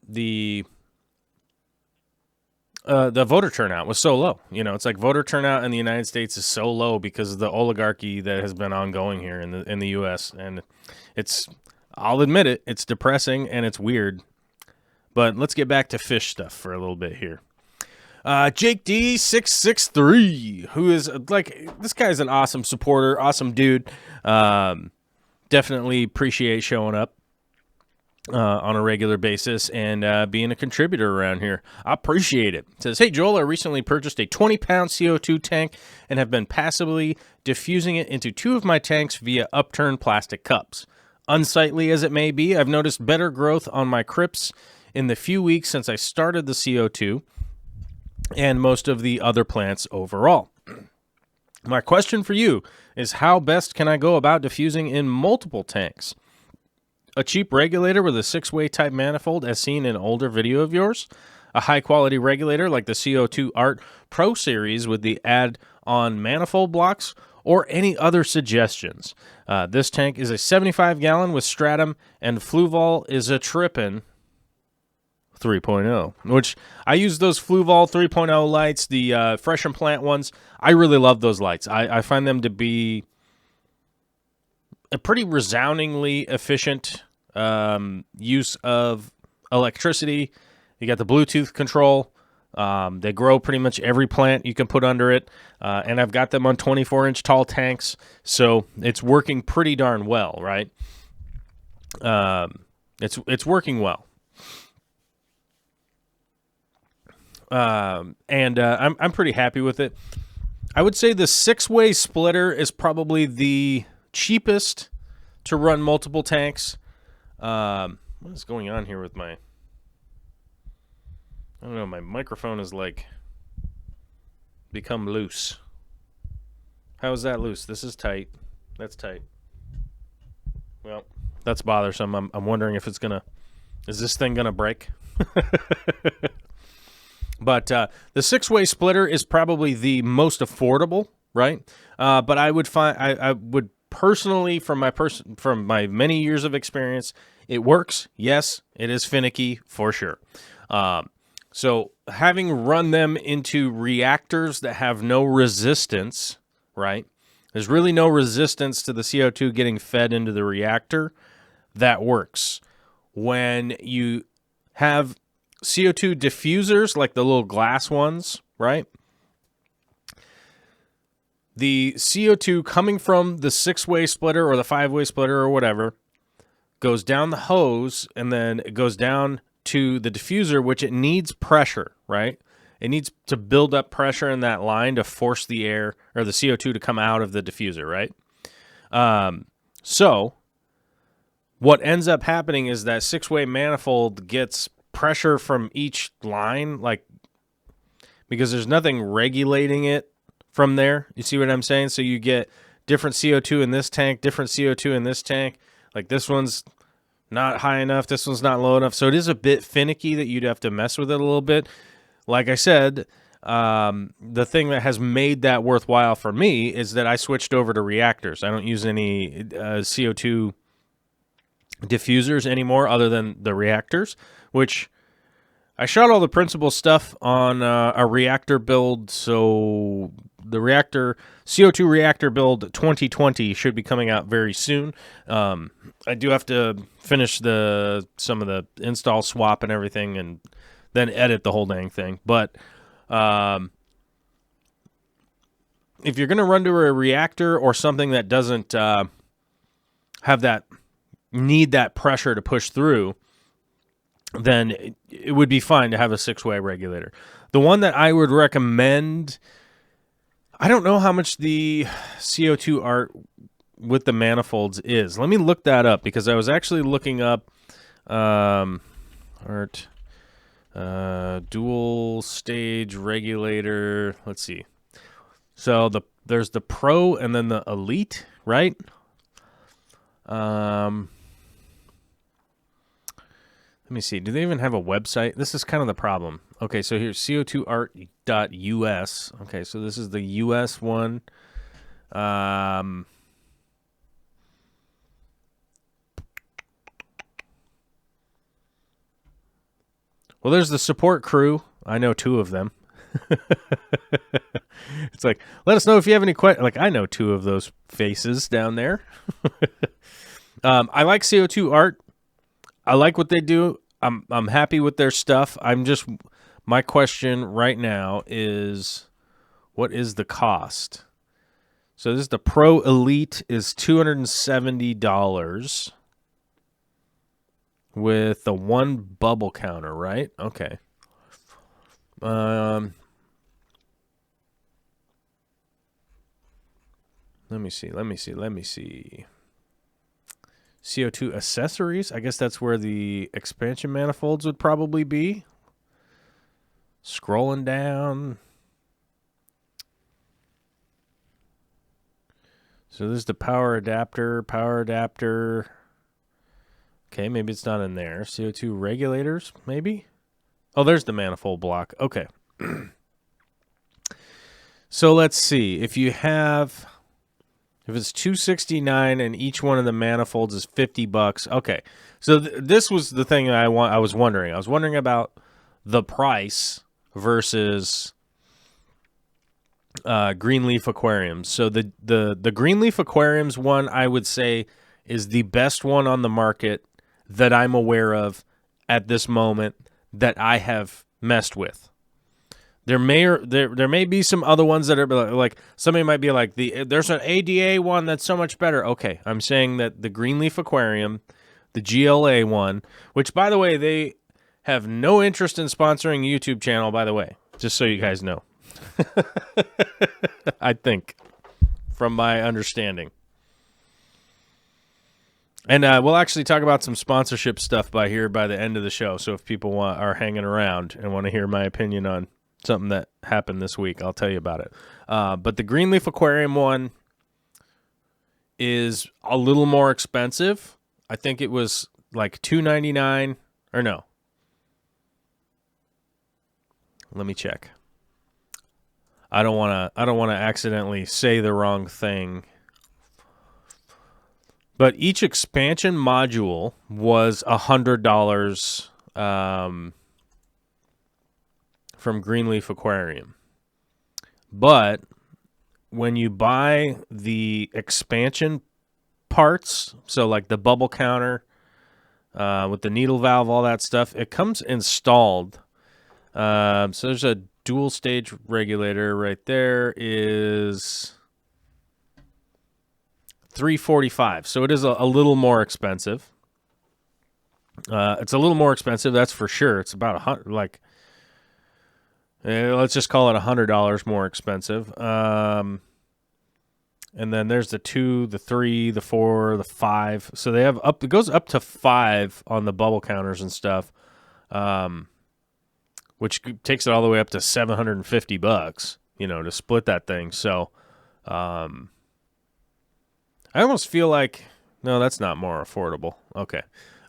the voter turnout was so low. It's like voter turnout in the United States is so low because of the oligarchy that has been ongoing here in the U.S. And I'll admit it, it's depressing and it's weird. But let's get back to fish stuff for a little bit here. Jake D663, who is this guy's an awesome supporter, awesome dude. Definitely appreciate showing up on a regular basis and being a contributor around here. I appreciate it. It says, hey, Joel, I recently purchased a 20-pound CO2 tank and have been passively diffusing it into 2 of my tanks via upturned plastic cups. Unsightly as it may be, I've noticed better growth on my crypts in the few weeks since I started the CO2 and most of the other plants overall. My question for you is, how best can I go about diffusing in multiple tanks? A cheap regulator with a 6-way type manifold as seen in an older video of yours? A high-quality regulator like the CO2 Art Pro Series with the add-on manifold blocks? Or any other suggestions? This tank is a 75-gallon with stratum, and Fluval is a trippin'. 3.0, which I use those Fluval 3.0 lights, the Fresh and Plant ones. I really love those lights. I find them to be a pretty resoundingly efficient use of electricity. You got the Bluetooth control. They grow pretty much every plant you can put under it, and I've got them on 24-inch tall tanks, so it's working pretty darn well, right? It's working well. And I'm pretty happy with it. I would say the 6-way splitter is probably the cheapest to run multiple tanks. What is going on here with my... I don't know, my microphone is like become loose. How is that loose? This is tight. That's tight. Well, that's bothersome. I'm wondering if it's gonna... Is this thing gonna break? But the 6-way splitter is probably the most affordable, right? But I would find I would personally, from my many years of experience, it works. Yes, it is finicky for sure. So having run them into reactors that have no resistance, right? There's really no resistance to the CO2 getting fed into the reactor. That works. When you have CO2 diffusers, like the little glass ones, right? The CO2 coming from the 6-way splitter or the 5-way splitter or whatever goes down the hose, and then it goes down to the diffuser, which it needs pressure, right? It needs to build up pressure in that line to force the air or the CO2 to come out of the diffuser, right? So what ends up happening is that 6-way manifold gets pressure from each line, like, because there's nothing regulating it from there. You see what I'm saying? So you get different CO2 in this tank, different CO2 in this tank. Like, this one's not high enough, this one's not low enough. So it is a bit finicky that you'd have to mess with it a little bit. Like I said, the thing that has made that worthwhile for me is that I switched over to reactors. I don't use any CO2 diffusers anymore other than the reactors, which I shot all the principal stuff on a reactor build. So the CO2 reactor build 2020 should be coming out very soon. I do have to finish some of the install swap and everything, and then edit the whole dang thing. But if you're going to run to a reactor or something that doesn't need that pressure to push through, then it would be fine to have a 6-way regulator. The one that I would recommend, I don't know how much the CO2 art with the manifolds is. Let me look that up, because I was actually looking up art dual stage regulator. Let's see. So there's the Pro and then the Elite, right? Let me see. Do they even have a website? This is kind of the problem. Okay, so here's co2art.us. Okay, so this is the US one. Well, there's the support crew. I know 2 of them. It's like, let us know if you have any questions. Like, I know 2 of those faces down there. I like CO2 art. I like what they do. I'm happy with their stuff. My question right now is, what is the cost? So this is the Pro Elite is $270 with the 1 bubble counter, right? Okay. Let me see. CO2 accessories. I guess that's where the expansion manifolds would probably be. Scrolling down. So this is the power adapter. Okay, maybe it's not in there. CO2 regulators, maybe? Oh, there's the manifold block. Okay. So let's see. If you have If it's $269 and each one of the manifolds is $50, okay. So this was the thing I was wondering. I was wondering about the price versus Greenleaf Aquariums. So the Greenleaf Aquariums one, I would say, is the best one on the market that I'm aware of at this moment that I have messed with. There may be some other ones that are like, somebody might be like, there's an ADA one that's so much better. Okay, I'm saying that the Greenleaf Aquarium, the GLA one, which, by the way, they have no interest in sponsoring a YouTube channel, by the way, just so you guys know. I think, from my understanding. And we'll actually talk about some sponsorship stuff by the end of the show. So if people are hanging around and want to hear my opinion on something that happened this week, I'll tell you about it. But the Greenleaf Aquarium one is a little more expensive. I think it was like $299, or no. Let me check. I don't want to accidentally say the wrong thing. But each expansion module was $100 from Greenleaf Aquarium. But when you buy the expansion parts, so like the bubble counter with the needle valve, all that stuff, it comes installed. So there's a dual stage regulator right there, is $345. So it is a little more expensive. It's a little more expensive, that's for sure. It's about $100, let's just call it $100 more expensive. And then there's the 2, the 3, the 4, the 5. So they have it goes up to 5 on the bubble counters and stuff, which takes it all the way up to $750, to split that thing. So, I almost feel like, no, that's not more affordable. Okay.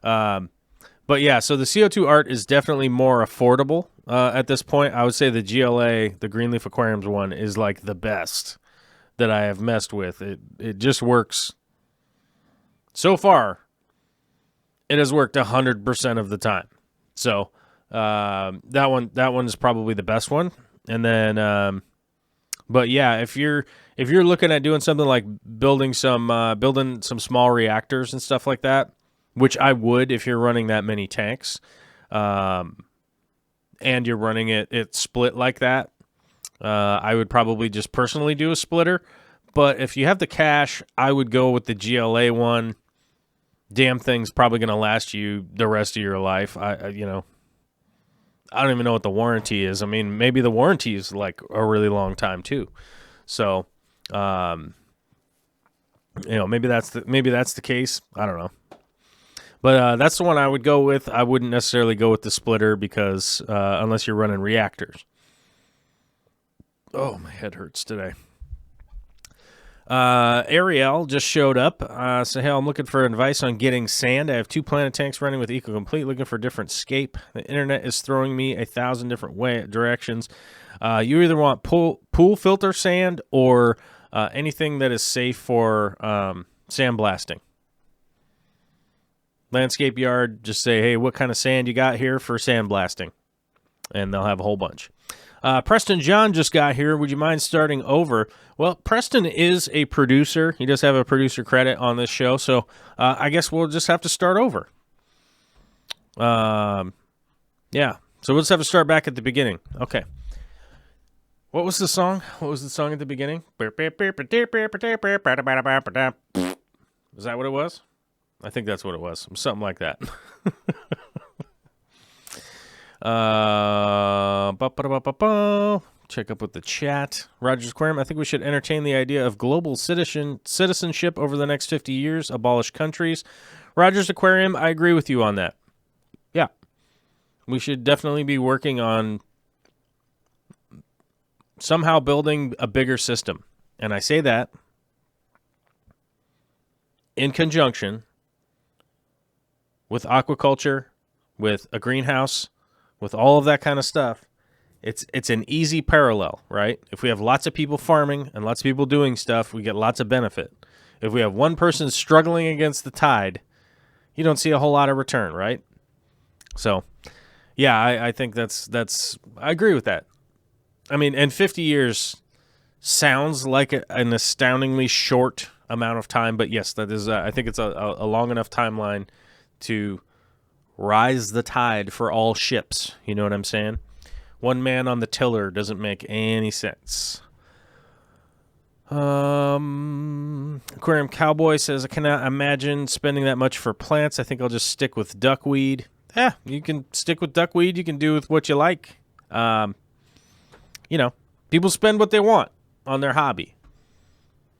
But yeah, so the CO2 art is definitely more affordable at this point. I would say the GLA, the Greenleaf Aquariums one, is like the best that I have messed with. It just works. So far, it has worked 100% of the time. So that one is probably the best one. And then, but yeah, if you're looking at doing something like building some small reactors and stuff like that, which I would if you're running that many tanks, and you're running it split like that, I would probably just personally do a splitter. But if you have the cash, I would go with the GLA one. Damn thing's probably going to last you the rest of your life. I don't even know what the warranty is. I mean, maybe the warranty is like a really long time too. So, maybe that's the case. I don't know. But that's the one I would go with. I wouldn't necessarily go with the splitter because unless you're running reactors. Oh, my head hurts today. Ariel just showed up. So, hey, I'm looking for advice on getting sand. I have 2 Planet tanks running with EcoComplete, looking for a different scape. The internet is throwing me 1,000 different directions. You either want pool filter sand or anything that is safe for sandblasting. Landscape yard, just say, hey, what kind of sand you got here for sandblasting? And they'll have a whole bunch. Preston John just got here. Would you mind starting over? Well, Preston is a producer. He does have a producer credit on this show, so I guess we'll just have to start over. Yeah, so we'll just have to start back at the beginning. Okay. What was the song? What was the song at the beginning? Is that what it was? I think that's what it was. Something like that. Check up with the chat. Rogers Aquarium, I think we should entertain the idea of global citizenship over the next 50 years, abolish countries. Rogers Aquarium, I agree with you on that. Yeah. We should definitely be working on somehow building a bigger system. And I say that in conjunction with aquaculture, with a greenhouse, with all of that kind of stuff, It's an easy parallel, right? If we have lots of people farming and lots of people doing stuff, we get lots of benefit. If we have one person struggling against the tide, you don't see a whole lot of return, right? So, yeah, I think that's I agree with that. I mean, and 50 years sounds like an astoundingly short amount of time, but yes, that is. I think it's a long enough timeline to rise the tide for all ships. You know what I'm saying? One man on the tiller doesn't make any sense. Aquarium Cowboy says, I cannot imagine spending that much for plants. I think I'll just stick with duckweed. Yeah, you can stick with duckweed. You can do with what you like. You know, people spend what they want on their hobby.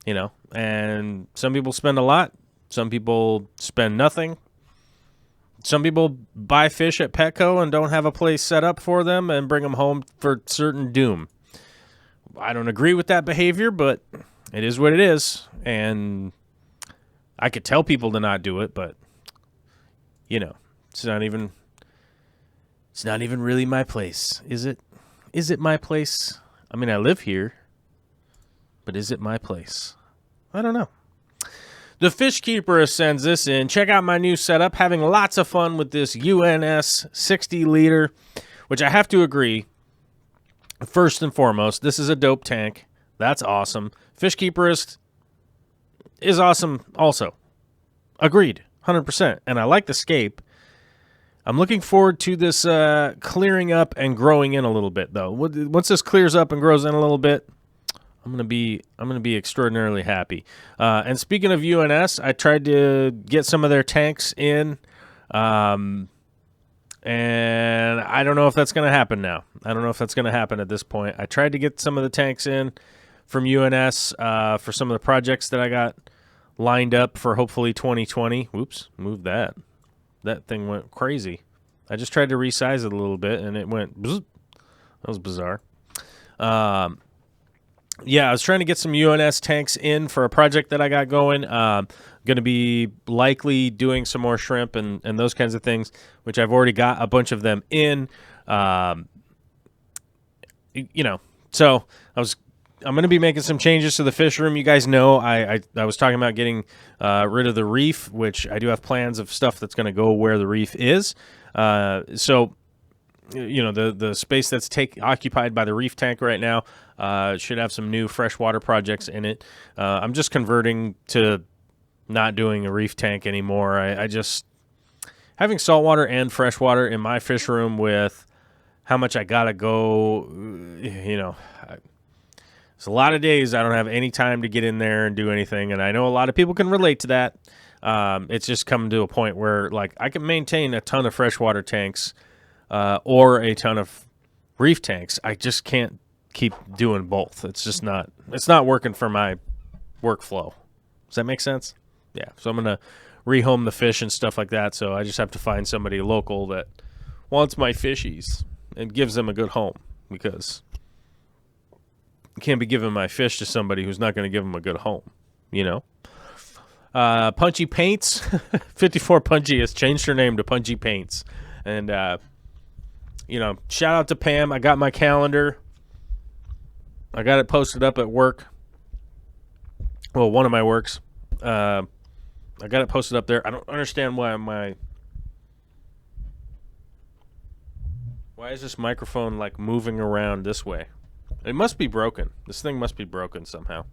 You know, and some people spend a lot. Some people spend nothing. Some people buy fish at Petco and don't have a place set up for them and bring them home for certain doom. I don't agree with that behavior, but it is what it is. And I could tell people to not do it, but, you know, it's not even really my place, is it? Is it my place? I mean, I live here, but is it my place? I don't know. The Fish Keeper sends this in. Check out my new setup. Having lots of fun with this UNS 60 liter, which I have to agree. First and foremost, this is a dope tank. That's awesome. Fish Keeper is awesome also. Agreed, 100%. And I like the scape. I'm looking forward to this clearing up and growing in a little bit, though. Once this clears up and grows in a little bit, I'm gonna be extraordinarily happy. And speaking of UNS, I tried to get some of their tanks in, and I don't know if that's gonna happen now. I don't know if that's gonna happen at this point. I tried to get some of the tanks in from UNS for some of the projects that I got lined up for hopefully 2020. Whoops, moved that. That thing went crazy. I just tried to resize it a little bit, and it went bzz. That was bizarre. Yeah, I was trying to get some UNS tanks in for a project that I got going. Going to be likely doing some more shrimp and those kinds of things, which I've already got a bunch of them in. You know, so I'm going to be making some changes to the fish room. You guys know I was talking about getting rid of the reef, which I do have plans of stuff that's going to go where the reef is. So, you know, the space that's occupied by the reef tank right now should have some new freshwater projects in it. I'm just converting to not doing a reef tank anymore. I just having saltwater and freshwater in my fish room with how much I gotta go, you know. It's a lot of days I don't have any time to get in there and do anything, and I know a lot of people can relate to that. It's just come to a point where, like, I can maintain a ton of freshwater tanks or a ton of reef tanks. I just can't keep doing both. It's not working for my workflow. Does that make sense? Yeah. So I'm going to rehome the fish and stuff like that, so I just have to find somebody local that wants my fishies and gives them a good home, because I can't be giving my fish to somebody who's not going to give them a good home, you know? Punchy Paints, 54 Punchy has changed her name to Punchy Paints. And, you know, shout out to Pam. I got my calendar. I got it posted up at work. Well, one of my works. I got it posted up there. I don't understand why is this microphone, like, moving around this way? It must be broken. This thing must be broken somehow.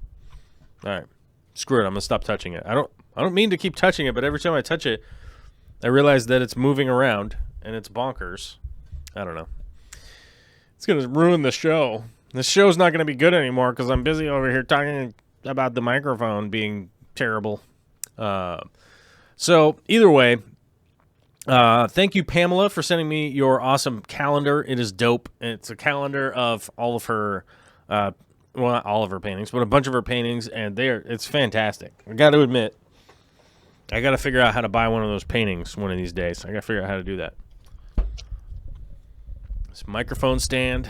All right. Screw it. I'm going to stop touching it. I don't mean to keep touching it, but every time I touch it, I realize that it's moving around, and it's bonkers. I don't know. It's going to ruin the show. This show's not going to be good anymore because I'm busy over here talking about the microphone being terrible. So, either way, thank you, Pamela, for sending me your awesome calendar. It is dope. It's a calendar of all of her, well, not all of her paintings, but a bunch of her paintings, and it's fantastic. I got to admit, I got to figure out how to buy one of those paintings one of these days. I got to figure out how to do that. This microphone stand.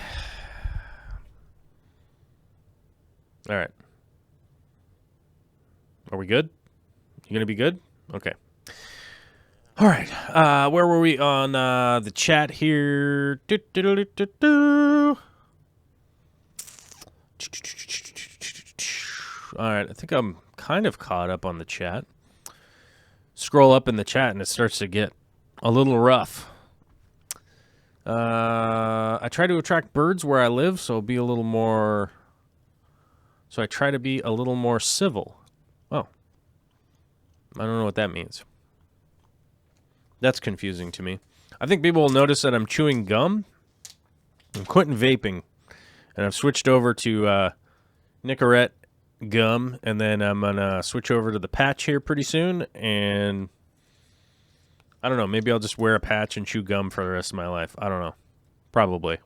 All right. Are we good? You going to be good? Okay. All right. Where were we on the chat here? All right, I think I'm kind of caught up on the chat. Scroll up in the chat and it starts to get a little rough. I try to attract birds where I live, so be a little more. So I try to be a little more civil. Oh, I don't know what that means. That's confusing to me. I think people will notice that I'm chewing gum. I'm quitting vaping, and I've switched over to Nicorette gum, and then I'm gonna switch over to the patch here pretty soon, and I don't know, maybe I'll just wear a patch and chew gum for the rest of my life. I don't know. Probably.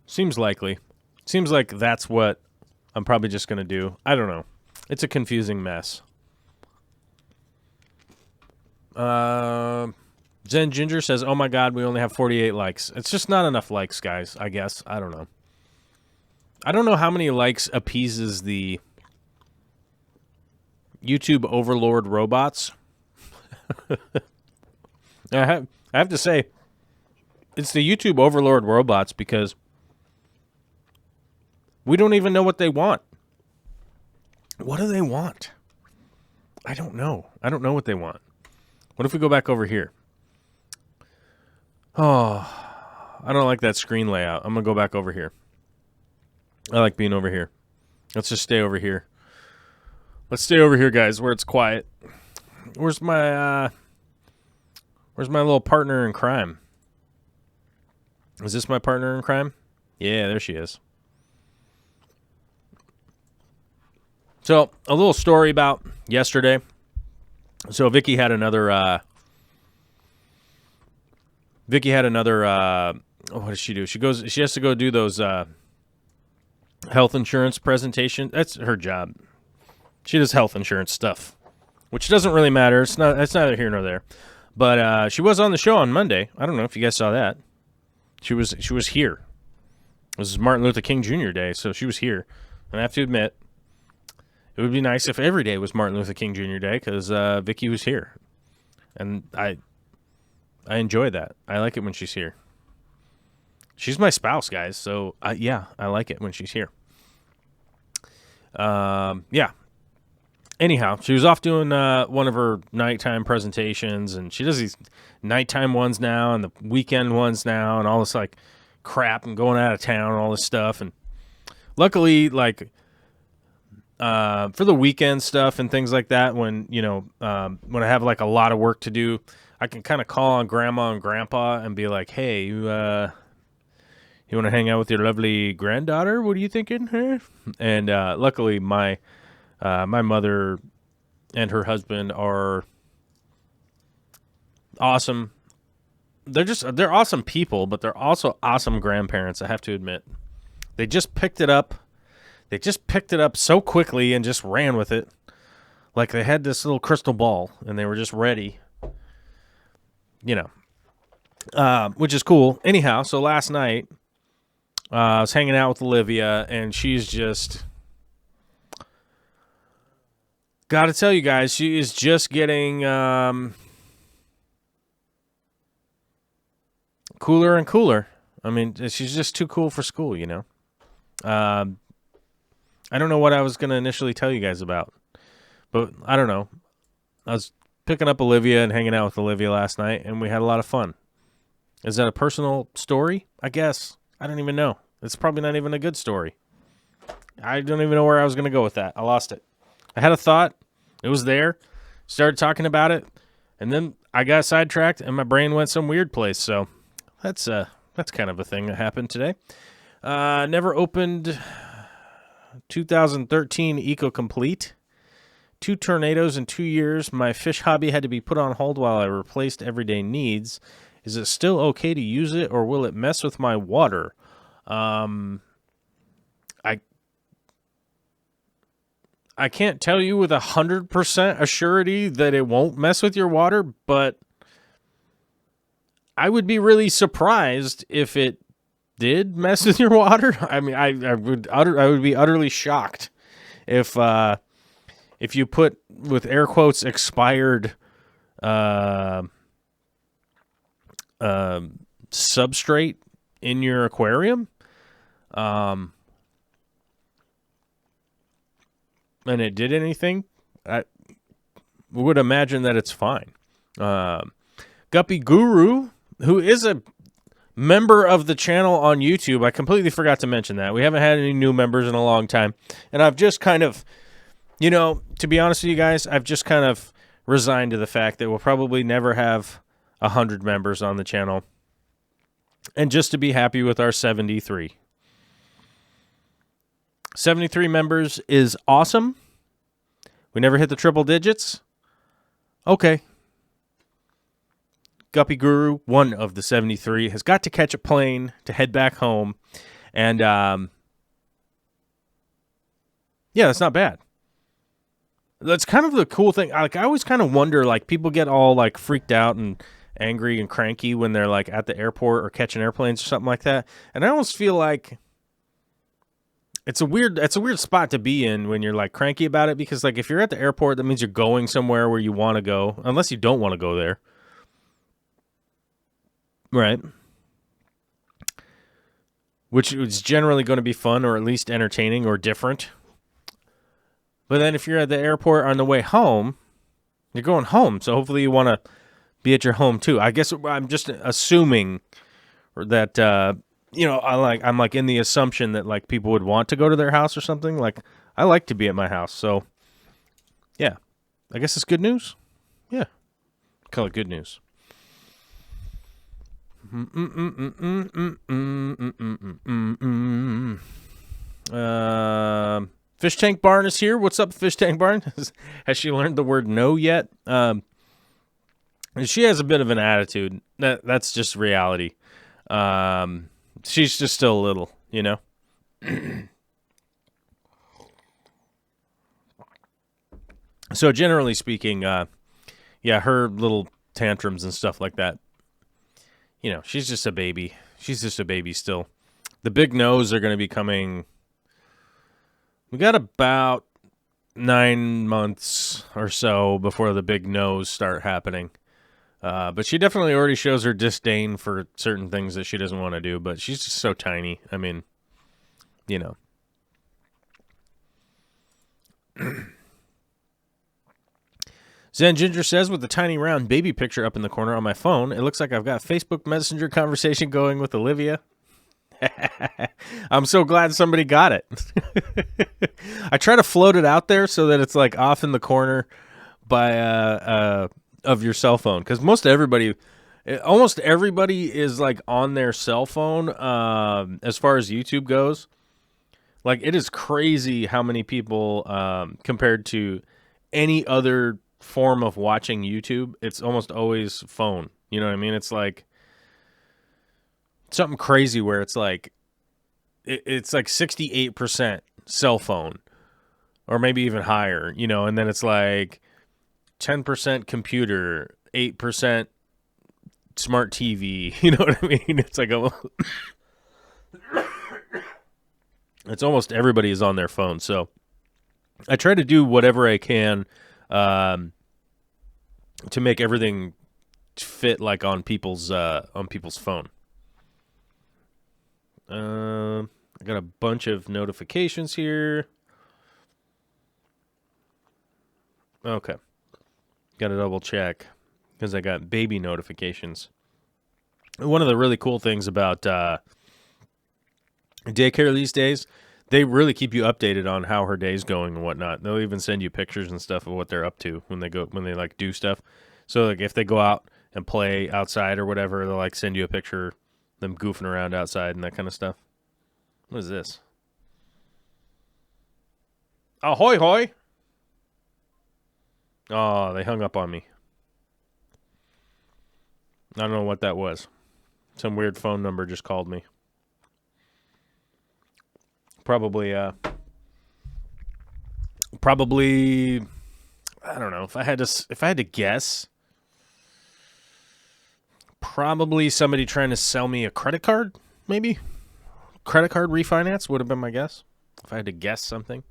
Seems likely. Seems like that's what I'm probably just gonna do. I don't know. It's a confusing mess. Zen Ginger says, oh my god, we only have 48 likes. It's just not enough likes, guys, I guess. I don't know. I don't know how many likes appeases the YouTube overlord robots. I have to say, it's the YouTube overlord robots because we don't even know what they want. What do they want? I don't know. I don't know what they want. What if we go back over here? Oh, I don't like that screen layout. I'm going to go back over here. I like being over here. Let's just stay over here. Let's stay over here, guys, where it's quiet. Where's my little partner in crime? Is this my partner in crime? Yeah, there she is. So, a little story about yesterday. So, Vicky had another, what does she do? She has to go do those, health insurance presentation. That's her job. She does health insurance stuff, which doesn't really matter. It's neither here nor there. But she was on the show on Monday. I don't know if you guys saw that. She was here. This is Martin Luther King Jr. Day, so she was here. And I have to admit, it would be nice if every day was Martin Luther King Jr. Day because Vicky was here, and I enjoy that. I like it when she's here. She's my spouse, guys, so yeah, I like it when she's here. Yeah. Anyhow, she was off doing one of her nighttime presentations, and she does these nighttime ones now and the weekend ones now and all this, like, crap and going out of town and all this stuff. And luckily, like, for the weekend stuff and things like that, when, you know, when I have, like, a lot of work to do, I can kind of call on Grandma and Grandpa and be like, hey, you want to hang out with your lovely granddaughter? What are you thinking? Huh? And luckily, my mother and her husband are awesome. They're awesome people, but they're also awesome grandparents, I have to admit. They just picked it up. They just picked it up so quickly and just ran with it. Like they had this little crystal ball and they were just ready. You know. Which is cool. Anyhow, so last night I was hanging out with Olivia, and she's just, gotta tell you guys, she is just getting cooler and cooler. I mean, she's just too cool for school, you know. I don't know what I was going to initially tell you guys about, but I don't know. I was picking up Olivia and hanging out with Olivia last night, and we had a lot of fun. Is that a personal story? I guess. I don't even know. It's probably not even a good story. I don't even know where I was going to go with that. I lost it. I had a thought. It was there. Started talking about it, and then I got sidetracked, and my brain went some weird place. So that's kind of a thing that happened today. Never opened 2013 Eco Complete. 2 tornadoes in 2 years. My fish hobby had to be put on hold while I replaced everyday needs. Is it still okay to use it, or will it mess with my water? I can't tell you with 100% assurity that it won't mess with your water, but I would be really surprised if it did mess with your water. I mean, I would be utterly shocked if you put, with air quotes, expired substrate in your aquarium. and it did anything, I would imagine that it's fine. Guppy Guru, who is a member of the channel on YouTube, I completely forgot to mention that. We haven't had any new members in a long time. And I've just kind of, to be honest with you guys, I've just kind of resigned to the fact that we'll probably never have 100 members on the channel. And just to be happy with our 73. 73 members is awesome. We never hit the triple digits. Okay. Guppy Guru, one of the 73, has got to catch a plane to head back home. And, yeah, that's not bad. That's kind of the cool thing. Like, I always kind of wonder, like, people get all, like, freaked out and angry and cranky when they're, like, at the airport or catching airplanes or something like that. And I almost feel like it's a weird spot to be in when you're, like, cranky about it. Because, like, if you're at the airport, that means you're going somewhere where you want to go. Unless you don't want to go there. Right. Which is generally going to be fun or at least entertaining or different. But then if you're at the airport on the way home, you're going home. So hopefully you want to be at your home too. I guess I'm just assuming that, I'm like in the assumption that like people would want to go to their house or something. Like I like to be at my house. So yeah, I guess it's good news. Yeah. Call it good news. Fish Tank Barn is here. What's up, Fish Tank Barn? Has she learned the word no yet? She has a bit of an attitude. That's just reality. She's just still a little, So generally speaking, her little tantrums and stuff like that. She's just a baby. She's just a baby still. The big no's are going to be coming. We got about 9 months or so before the big no's start happening. But she definitely already shows her disdain for certain things that she doesn't want to do. But she's just so tiny. I mean, Zen Ginger says, with the tiny round baby picture up in the corner on my phone, it looks like I've got a Facebook Messenger conversation going with Olivia. I'm so glad somebody got it. I try to float it out there so that it's like off in the corner by of your cell phone, because almost everybody is like on their cell phone as far as YouTube goes. Like it is crazy how many people compared to any other form of watching YouTube, it's almost always phone. You know what I mean? It's like something crazy where it's like it's like 68% cell phone or maybe even higher, and then it's like 10% computer, 8% smart TV, you know what I mean? It's like it's almost everybody is on their phone. So I try to do whatever I can to make everything fit like on people's phone. I got a bunch of notifications here. Okay. Got to double check because I got baby notifications. One of the really cool things about daycare these days, they really keep you updated on how her day's going and whatnot. They'll even send you pictures and stuff of what they're up to when they like do stuff. So like if they go out and play outside or whatever, they'll like send you a picture of them goofing around outside and that kind of stuff. What is this? Ahoy hoy! Oh, they hung up on me. I don't know what that was. Some weird phone number just called me. Probably, I don't know. If I had to guess, probably somebody trying to sell me a credit card, maybe. Credit card refinance would have been my guess if I had to guess something.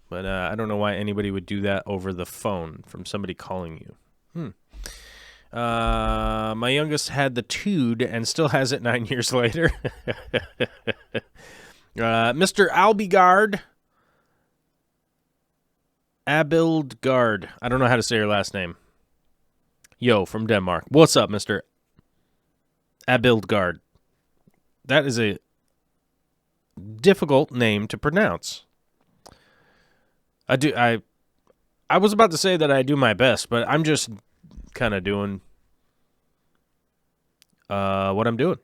But I don't know why anybody would do that over the phone from somebody calling you. My youngest had the Tude and still has it 9 years later. Mr. Abildgaard. I don't know how to say your last name. Yo, from Denmark. What's up, Mr. Abildgaard? That is a difficult name to pronounce. I was about to say that I do my best, but I'm just kind of doing what I'm doing.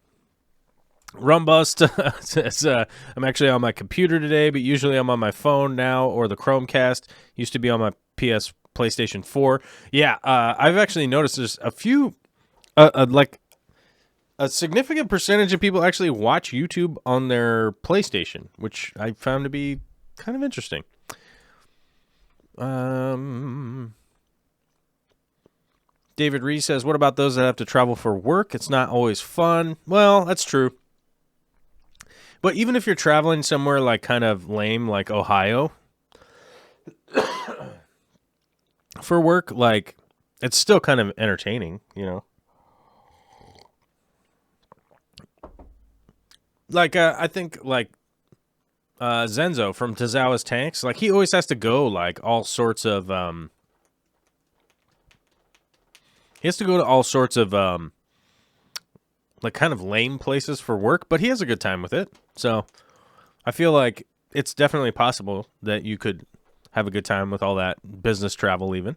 Rumbust says, I'm actually on my computer today, but usually I'm on my phone now or the Chromecast. Used to be on my PlayStation 4. Yeah, I've actually noticed there's a few, like a significant percentage of people actually watch YouTube on their PlayStation, which I found to be kind of interesting. David Reese says, what about those that have to travel for work? It's not always fun. Well, that's true. But even if you're traveling somewhere like kind of lame, like Ohio, for work, like it's still kind of entertaining, you know? Like, I think like Zenzo from Tazawa's Tanks, like he always has to go like all sorts of, he has to go to all sorts of, like kind of lame places for work, but he has a good time with it. So I feel like it's definitely possible that you could have a good time with all that business travel even.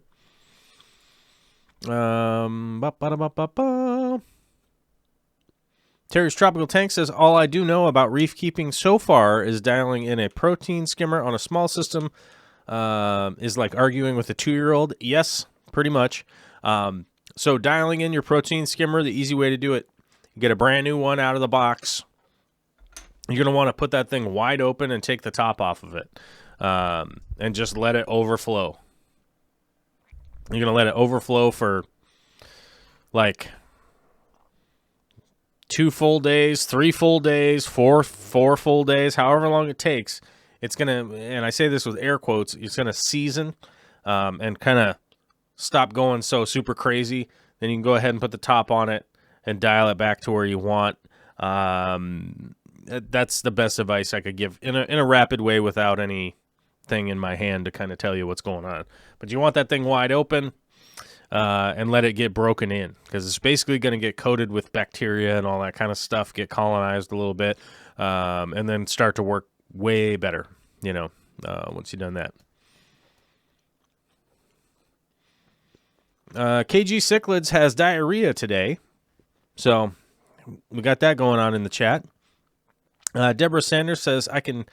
Terry's Tropical Tank says, all I do know about reef keeping so far is dialing in a protein skimmer on a small system is like arguing with a 2-year-old. Yes, pretty much. So dialing in your protein skimmer, the easy way to do it, get a brand new one out of the box. You're going to want to put that thing wide open and take the top off of it and just let it overflow. You're going to let it overflow for like 2 full days, 3 full days, 4 full days, however long it takes. It's going to, and I say this with air quotes, it's going to season and kind of stop going so super crazy. Then you can go ahead and put the top on it and dial it back to where you want. That's the best advice I could give in a rapid way without anything in my hand to kind of tell you what's going on. But you want that thing wide open and let it get broken in because it's basically going to get coated with bacteria and all that kind of stuff, get colonized a little bit, and then start to work way better, you know, once you've done that. KG Cichlids has diarrhea today, so we got that going on in the chat. Deborah Sanders says, I can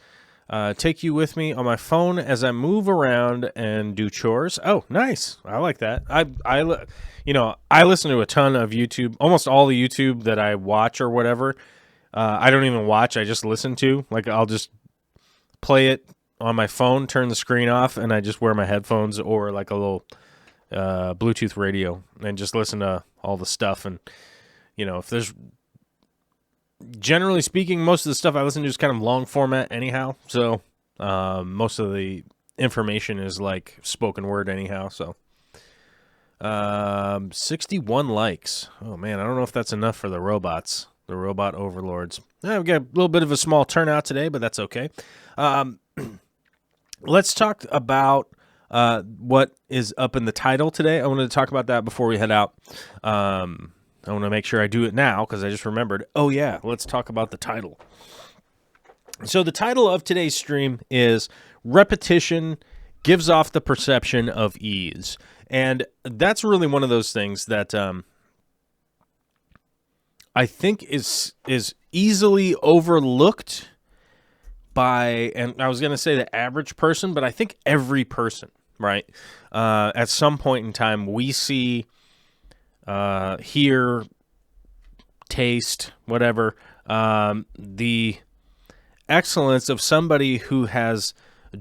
take you with me on my phone as I move around and do chores. Oh, nice. I like that. I listen to a ton of YouTube, almost all the YouTube that I watch or whatever. I don't even watch. I just listen to. Like, I'll just play it on my phone, turn the screen off, and I just wear my headphones or like a little Bluetooth radio and just listen to all the stuff. And, you know, if there's, generally speaking, most of the stuff I listen to is kind of long format anyhow. So most of the information is like spoken word anyhow. So 61 likes. Oh, man, I don't know if that's enough for the robots, the robot overlords. We've got a little bit of a small turnout today, but that's okay. Let's talk about what is up in the title today. I wanted to talk about that before we head out. I want to make sure I do it now because I just remembered. Oh, yeah, let's talk about the title. So the title of today's stream is Repetition Gives Off the Perception of Ease. And that's really one of those things that I think is easily overlooked by, and I was going to say the average person, but I think every person, right? At some point in time, we see, hear, taste, whatever, the excellence of somebody who has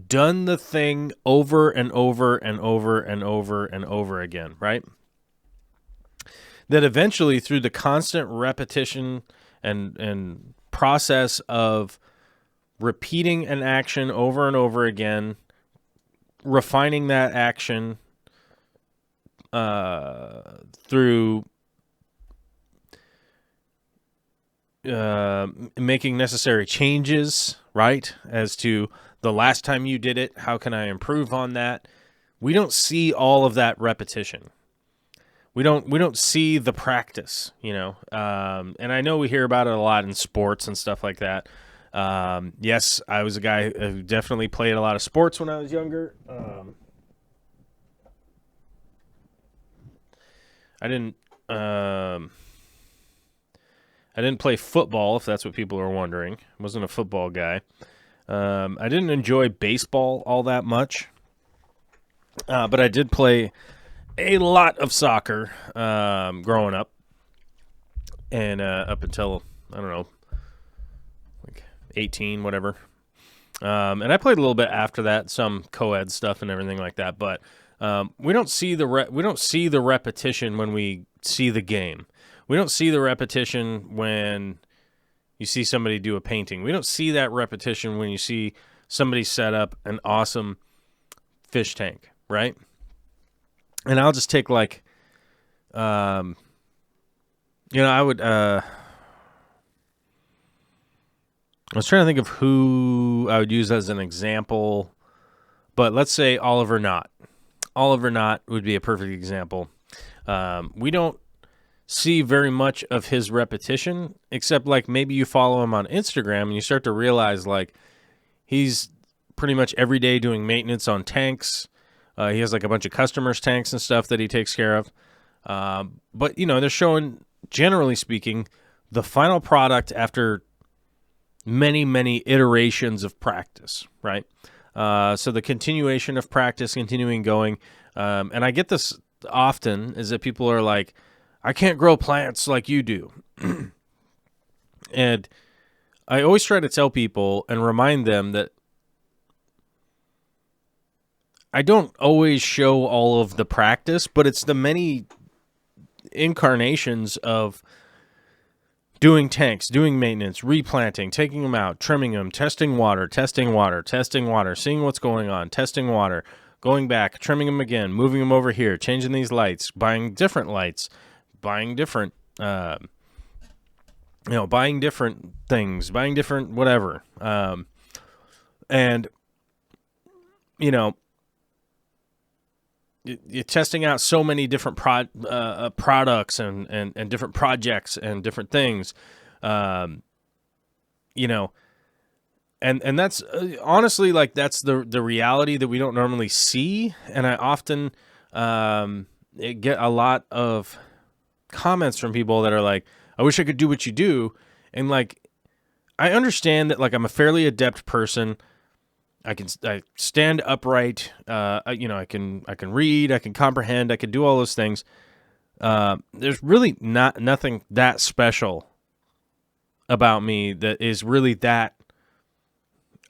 done the thing over and over and over and over and over again, right? That eventually, through the constant repetition and process of repeating an action over and over again, refining that action through making necessary changes, right? As to the last time you did it, how can I improve on that? We don't see all of that repetition. We don't see the practice, and I know we hear about it a lot in sports and stuff like that. Yes, I was a guy who definitely played a lot of sports when I was younger. I didn't play football, if that's what people are wondering. I wasn't a football guy. I didn't enjoy baseball all that much, but I did play a lot of soccer growing up, and up until, I don't know, like 18, whatever. And I played a little bit after that, some co-ed stuff and everything like that. But we don't see the repetition when we see the game. We don't see the repetition when you see somebody do a painting. We don't see that repetition when you see somebody set up an awesome fish tank, right? And I'll just take like, I would, I was trying to think of who I would use as an example, but let's say Oliver Knott. Oliver Knott would be a perfect example. We don't see very much of his repetition, except like maybe you follow him on Instagram and you start to realize like he's pretty much every day doing maintenance on tanks. He has like a bunch of customers' tanks and stuff that he takes care of. But, they're showing, generally speaking, the final product after many, many iterations of practice, right? So the continuation of practice, continuing going. And I get this often, is that people are like, I can't grow plants like you do. And I always try to tell people and remind them that I don't always show all of the practice, but it's the many incarnations of doing tanks, doing maintenance, replanting, taking them out, trimming them, testing water, seeing what's going on, testing water, going back, trimming them again, moving them over here, changing these lights, buying different lights, buying different, buying different things, buying different whatever. And, you're testing out so many different products and different projects and different things, and that's honestly, like, that's the reality that we don't normally see. And I often get a lot of comments from people that are like, I wish I could do what you do. And like, I understand that, like, I'm a fairly adept person. I stand upright. I can read. I can comprehend. I can do all those things. There's really nothing that special about me that is really that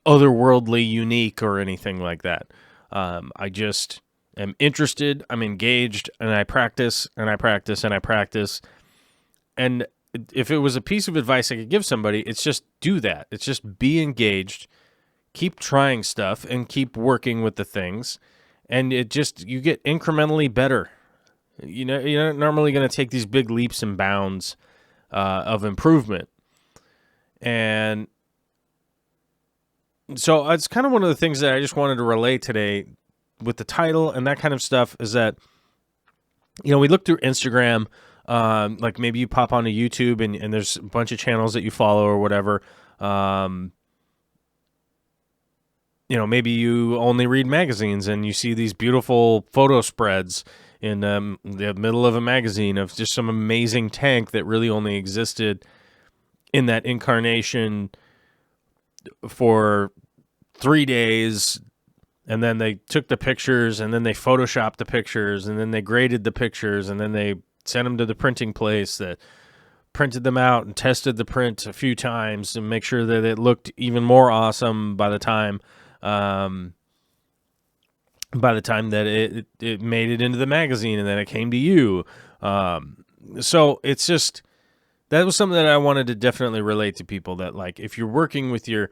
otherworldly unique or anything like that. I just am interested. I'm engaged, and I practice and I practice and I practice. And if it was a piece of advice I could give somebody, it's just do that. It's just be engaged. Keep trying stuff and keep working with the things, and you get incrementally better. You're not normally going to take these big leaps and bounds of improvement. And so it's kind of one of the things that I just wanted to relay today with the title and that kind of stuff is that, we look through Instagram, like maybe you pop onto YouTube and there's a bunch of channels that you follow or whatever. Maybe you only read magazines and you see these beautiful photo spreads in the middle of a magazine of just some amazing tank that really only existed in that incarnation for 3 days. And then they took the pictures and then they photoshopped the pictures and then they graded the pictures and then they sent them to the printing place that printed them out and tested the print a few times to make sure that it looked even more awesome by the time that it made it into the magazine and then it came to you. So it's just, that was something that I wanted to definitely relate to people, that like, if you're working with your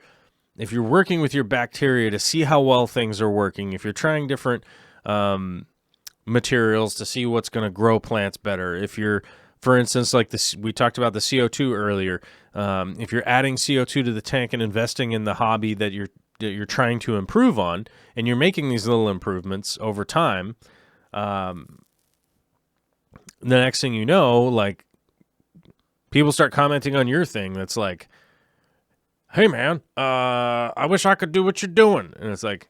bacteria to see how well things are working, if you're trying different materials to see what's going to grow plants better, if you're For instance, like this, we talked about the CO2 earlier. If you're adding CO2 to the tank and investing in the hobby that you're trying to improve on, and you're making these little improvements over time, the next thing you know, like, people start commenting on your thing that's like, hey man, I wish I could do what you're doing. And it's like,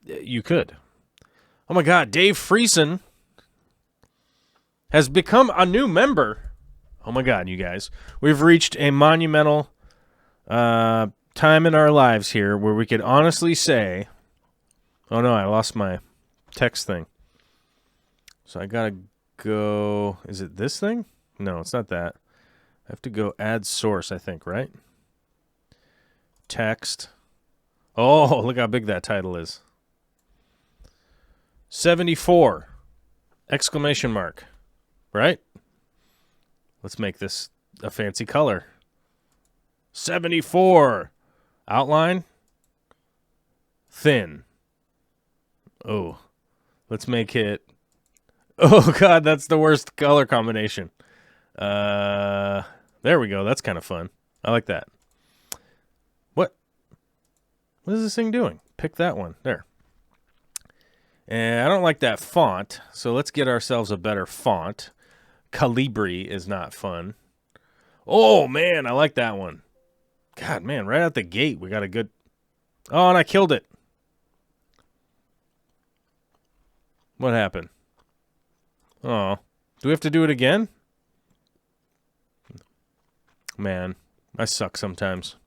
you could. Oh my God, Dave Friesen has become a new member. Oh my God, you guys. We've reached a monumental time in our lives here where we could honestly say, oh no, I lost my text thing. So I gotta go, is it this thing? No, it's not that. I have to go add source, I think, right? Text. Oh, look how big that title is. 74! Exclamation mark. Right? Let's make this a fancy color. 74! Outline. Thin. Oh. Let's make it... Oh, God, that's the worst color combination. There we go. That's kind of fun. I like that. What is this thing doing? Pick that one. There. And I don't like that font, so let's get ourselves a better font. Calibri is not fun. Oh, man, I like that one. God, man, right out the gate, we got a good... Oh, and I killed it. What happened? Oh, do we have to do it again? Man, I suck sometimes.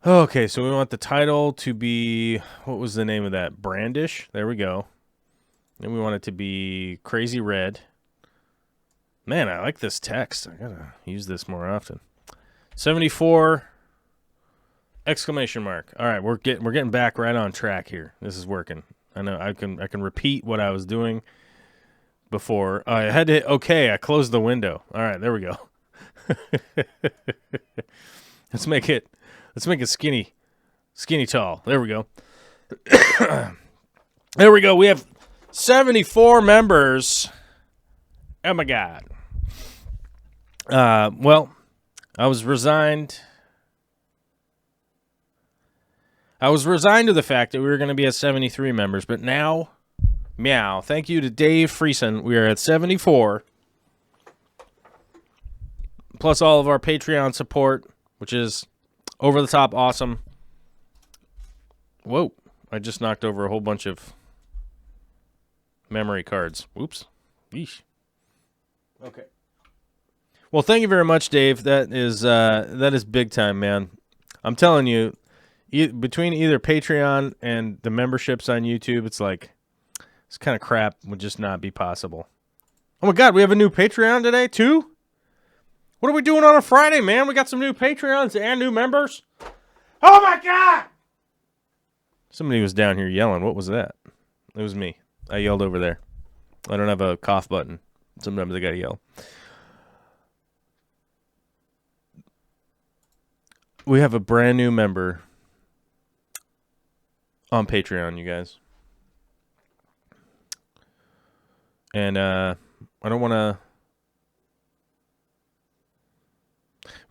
Okay, so we want the title to be... What was the name of that? Brandish? There we go. And we want it to be Crazy Red. Man, I like this text. I gotta use this more often. 74! Exclamation mark. All right, we're getting back right on track here. This is working. I know I can repeat what I was doing before. I had to hit OK. I closed the window. All right, there we go. Let's make it skinny tall. There we go. There we go. We have 74 members. Oh my God. Well, I was resigned to the fact that we were going to be at 73 members, but now, meow, thank you to Dave Friesen, we are at 74. Plus all of our Patreon support, which is over the top awesome. Whoa, I just knocked over a whole bunch of memory cards. Whoops. Yeesh. Okay. Well, thank you very much, Dave. That is big time, man. I'm telling you, between either Patreon and the memberships on YouTube, it's like, this kind of crap would just not be possible. Oh my God, we have a new Patreon today, too? What are we doing on a Friday, man? We got some new Patreons and new members. Oh my God! Somebody was down here yelling. What was that? It was me. I yelled over there. I don't have a cough button. Sometimes I gotta yell. We have a brand new member on Patreon, you guys. And I don't want to...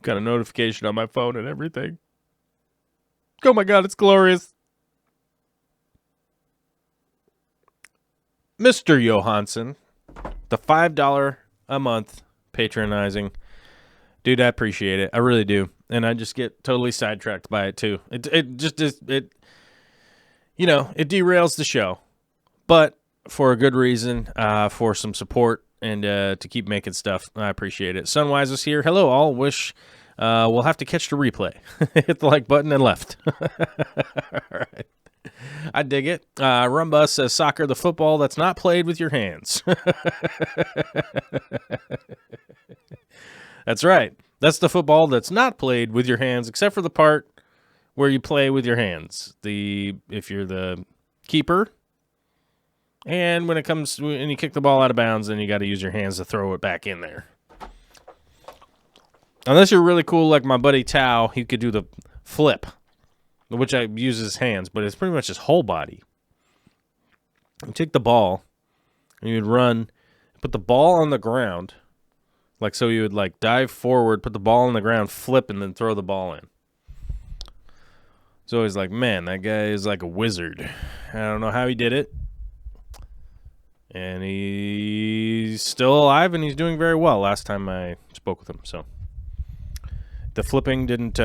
Got a notification on my phone and everything. Oh my God, it's glorious. Mr. Johansson, the $5 a month patronizing. Dude, I appreciate it. I really do. And I just get totally sidetracked by it too. It just is, it derails the show. But for a good reason, for some support and to keep making stuff. I appreciate it. Sunwise is here. Hello all. Wish we'll have to catch the replay. Hit the like button and left. All right. I dig it. Rumbus says soccer, the football that's not played with your hands. That's right. That's the football that's not played with your hands, except for the part where you play with your hands. If you're the keeper, and when you kick the ball out of bounds, then you got to use your hands to throw it back in there. Unless you're really cool like my buddy Tao, he could do the flip, which I use his hands, but it's pretty much his whole body. You take the ball, and you'd run, put put the ball on the ground. Like, so you would, like, dive forward, put the ball on the ground, flip, and then throw the ball in. So he's like, man, that guy is like a wizard. I don't know how he did it. And he's still alive, and he's doing very well last time I spoke with him. So the flipping didn't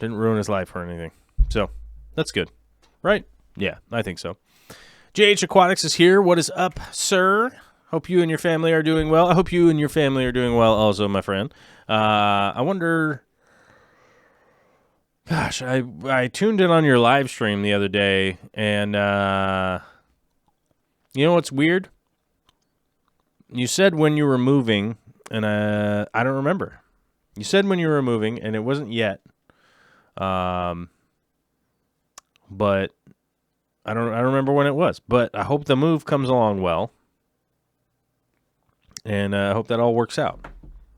ruin his life or anything. So that's good. Right? Yeah, I think so. JH Aquatics is here. What is up, sir? Hope you and your family are doing well. I hope you and your family are doing well also, my friend. I wonder... Gosh, I tuned in on your live stream the other day, and you know what's weird? You said when you were moving, and I don't remember. You said when you were moving, and it wasn't yet. But I don't remember when it was. But I hope the move comes along well, and I hope that all works out,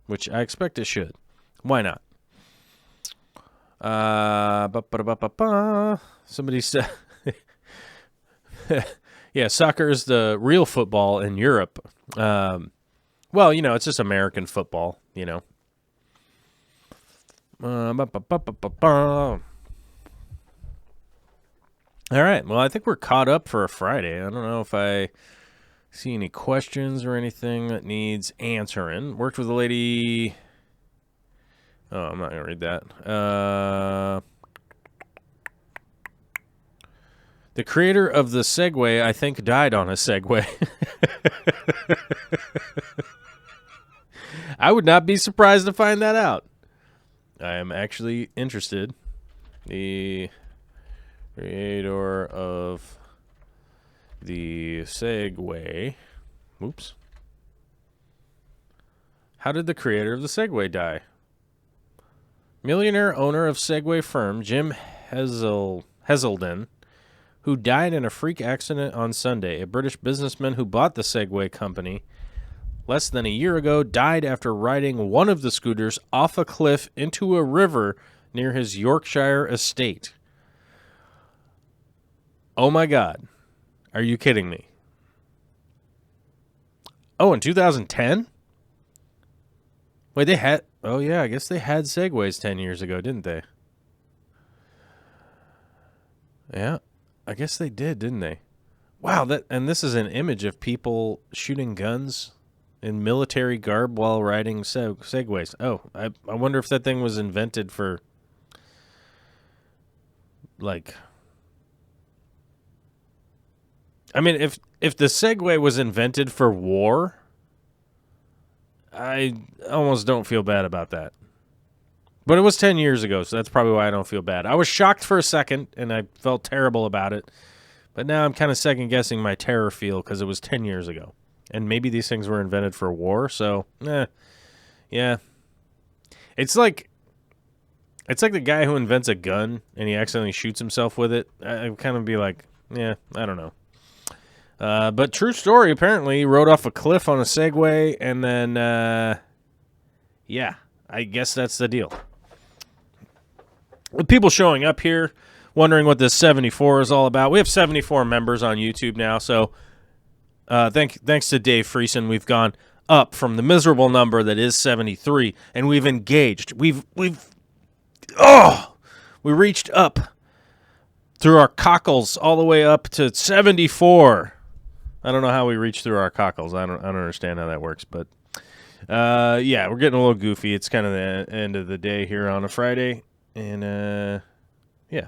which I expect it should. Why not? Somebody said, yeah, soccer is the real football in Europe. Well, you know, it's just American football, you know. All right, well, I think we're caught up for a Friday. I don't know if I see any questions or anything that needs answering. Worked with a lady... Oh, I'm not going to read that. The creator of the Segway, I think, died on a Segway. I would not be surprised to find that out. I am actually interested. The creator of the Segway. Oops. How did the creator of the Segway die? Millionaire owner of Segway firm, Jim Heselden, who died in a freak accident on Sunday. A British businessman who bought the Segway company less than a year ago died after riding one of the scooters off a cliff into a river near his Yorkshire estate. Oh my God. Are you kidding me? Oh, in 2010? Wait, they had... Oh, yeah, I guess they had Segways 10 years ago, didn't they? Yeah, I guess they did, didn't they? Wow, and this is an image of people shooting guns in military garb while riding Segways. Oh, I wonder if that thing was invented for, like... I mean, if the Segway was invented for war... I almost don't feel bad about that. But it was 10 years ago, so that's probably why I don't feel bad. I was shocked for a second, and I felt terrible about it. But now I'm kind of second-guessing my terror feel because it was 10 years ago. And maybe these things were invented for war, so, yeah. It's like the guy who invents a gun, and he accidentally shoots himself with it. I'd kind of be like, yeah, I don't know. But true story, apparently, he rode off a cliff on a Segway, and then, yeah, I guess that's the deal. With people showing up here, wondering what this 74 is all about. We have 74 members on YouTube now, so thanks to Dave Friesen, we've gone up from the miserable number that is 73, and we've engaged. We reached up through our cockles all the way up to 74. I don't know how we reach through our cockles. I don't understand how that works, but yeah, we're getting a little goofy. It's kind of the end of the day here on a Friday, and yeah.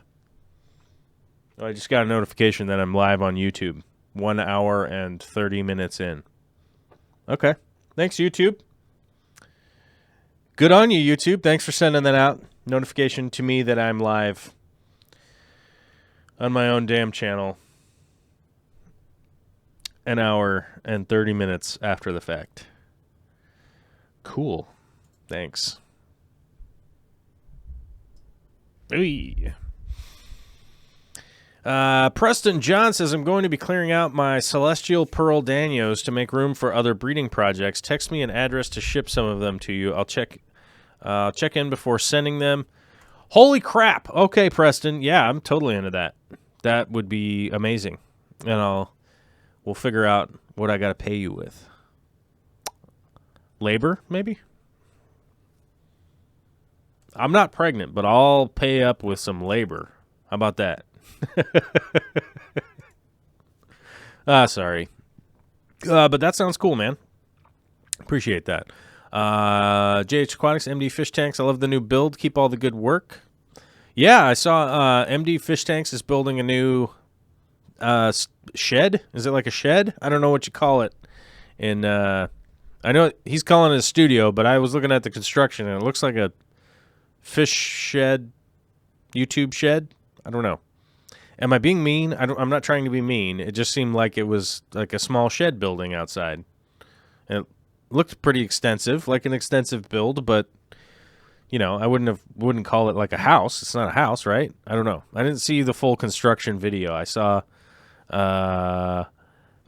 I just got a notification that I'm live on YouTube. 1 hour and 30 minutes in. Okay. Thanks, YouTube. Good on you, YouTube. Thanks for sending that out. Notification to me that I'm live on my own damn channel. An hour and 30 minutes after the fact. Cool. Thanks. Hey. Preston John says, I'm going to be clearing out my celestial pearl danios to make room for other breeding projects. Text me an address to ship some of them to you. I'll check in before sending them. Holy crap. Okay, Preston. Yeah, I'm totally into that. That would be amazing. And we'll figure out what I got to pay you with. Labor, maybe? I'm not pregnant, but I'll pay up with some labor. How about that? Sorry. But that sounds cool, man. Appreciate that. JH Aquatics, MD Fish Tanks. I love the new build. Keep all the good work. Yeah, I saw MD Fish Tanks is building a new shed. Is it like a shed? I don't know what you call it. And I know he's calling it a studio, but I was looking at the construction, and it looks like a fish shed, YouTube shed. I don't know. Am I being mean? I'm not trying to be mean. It just seemed like it was like a small shed building outside. And it looked pretty extensive, like an extensive build, but you know, I wouldn't call it like a house. It's not a house, right? I don't know. I didn't see the full construction video. I saw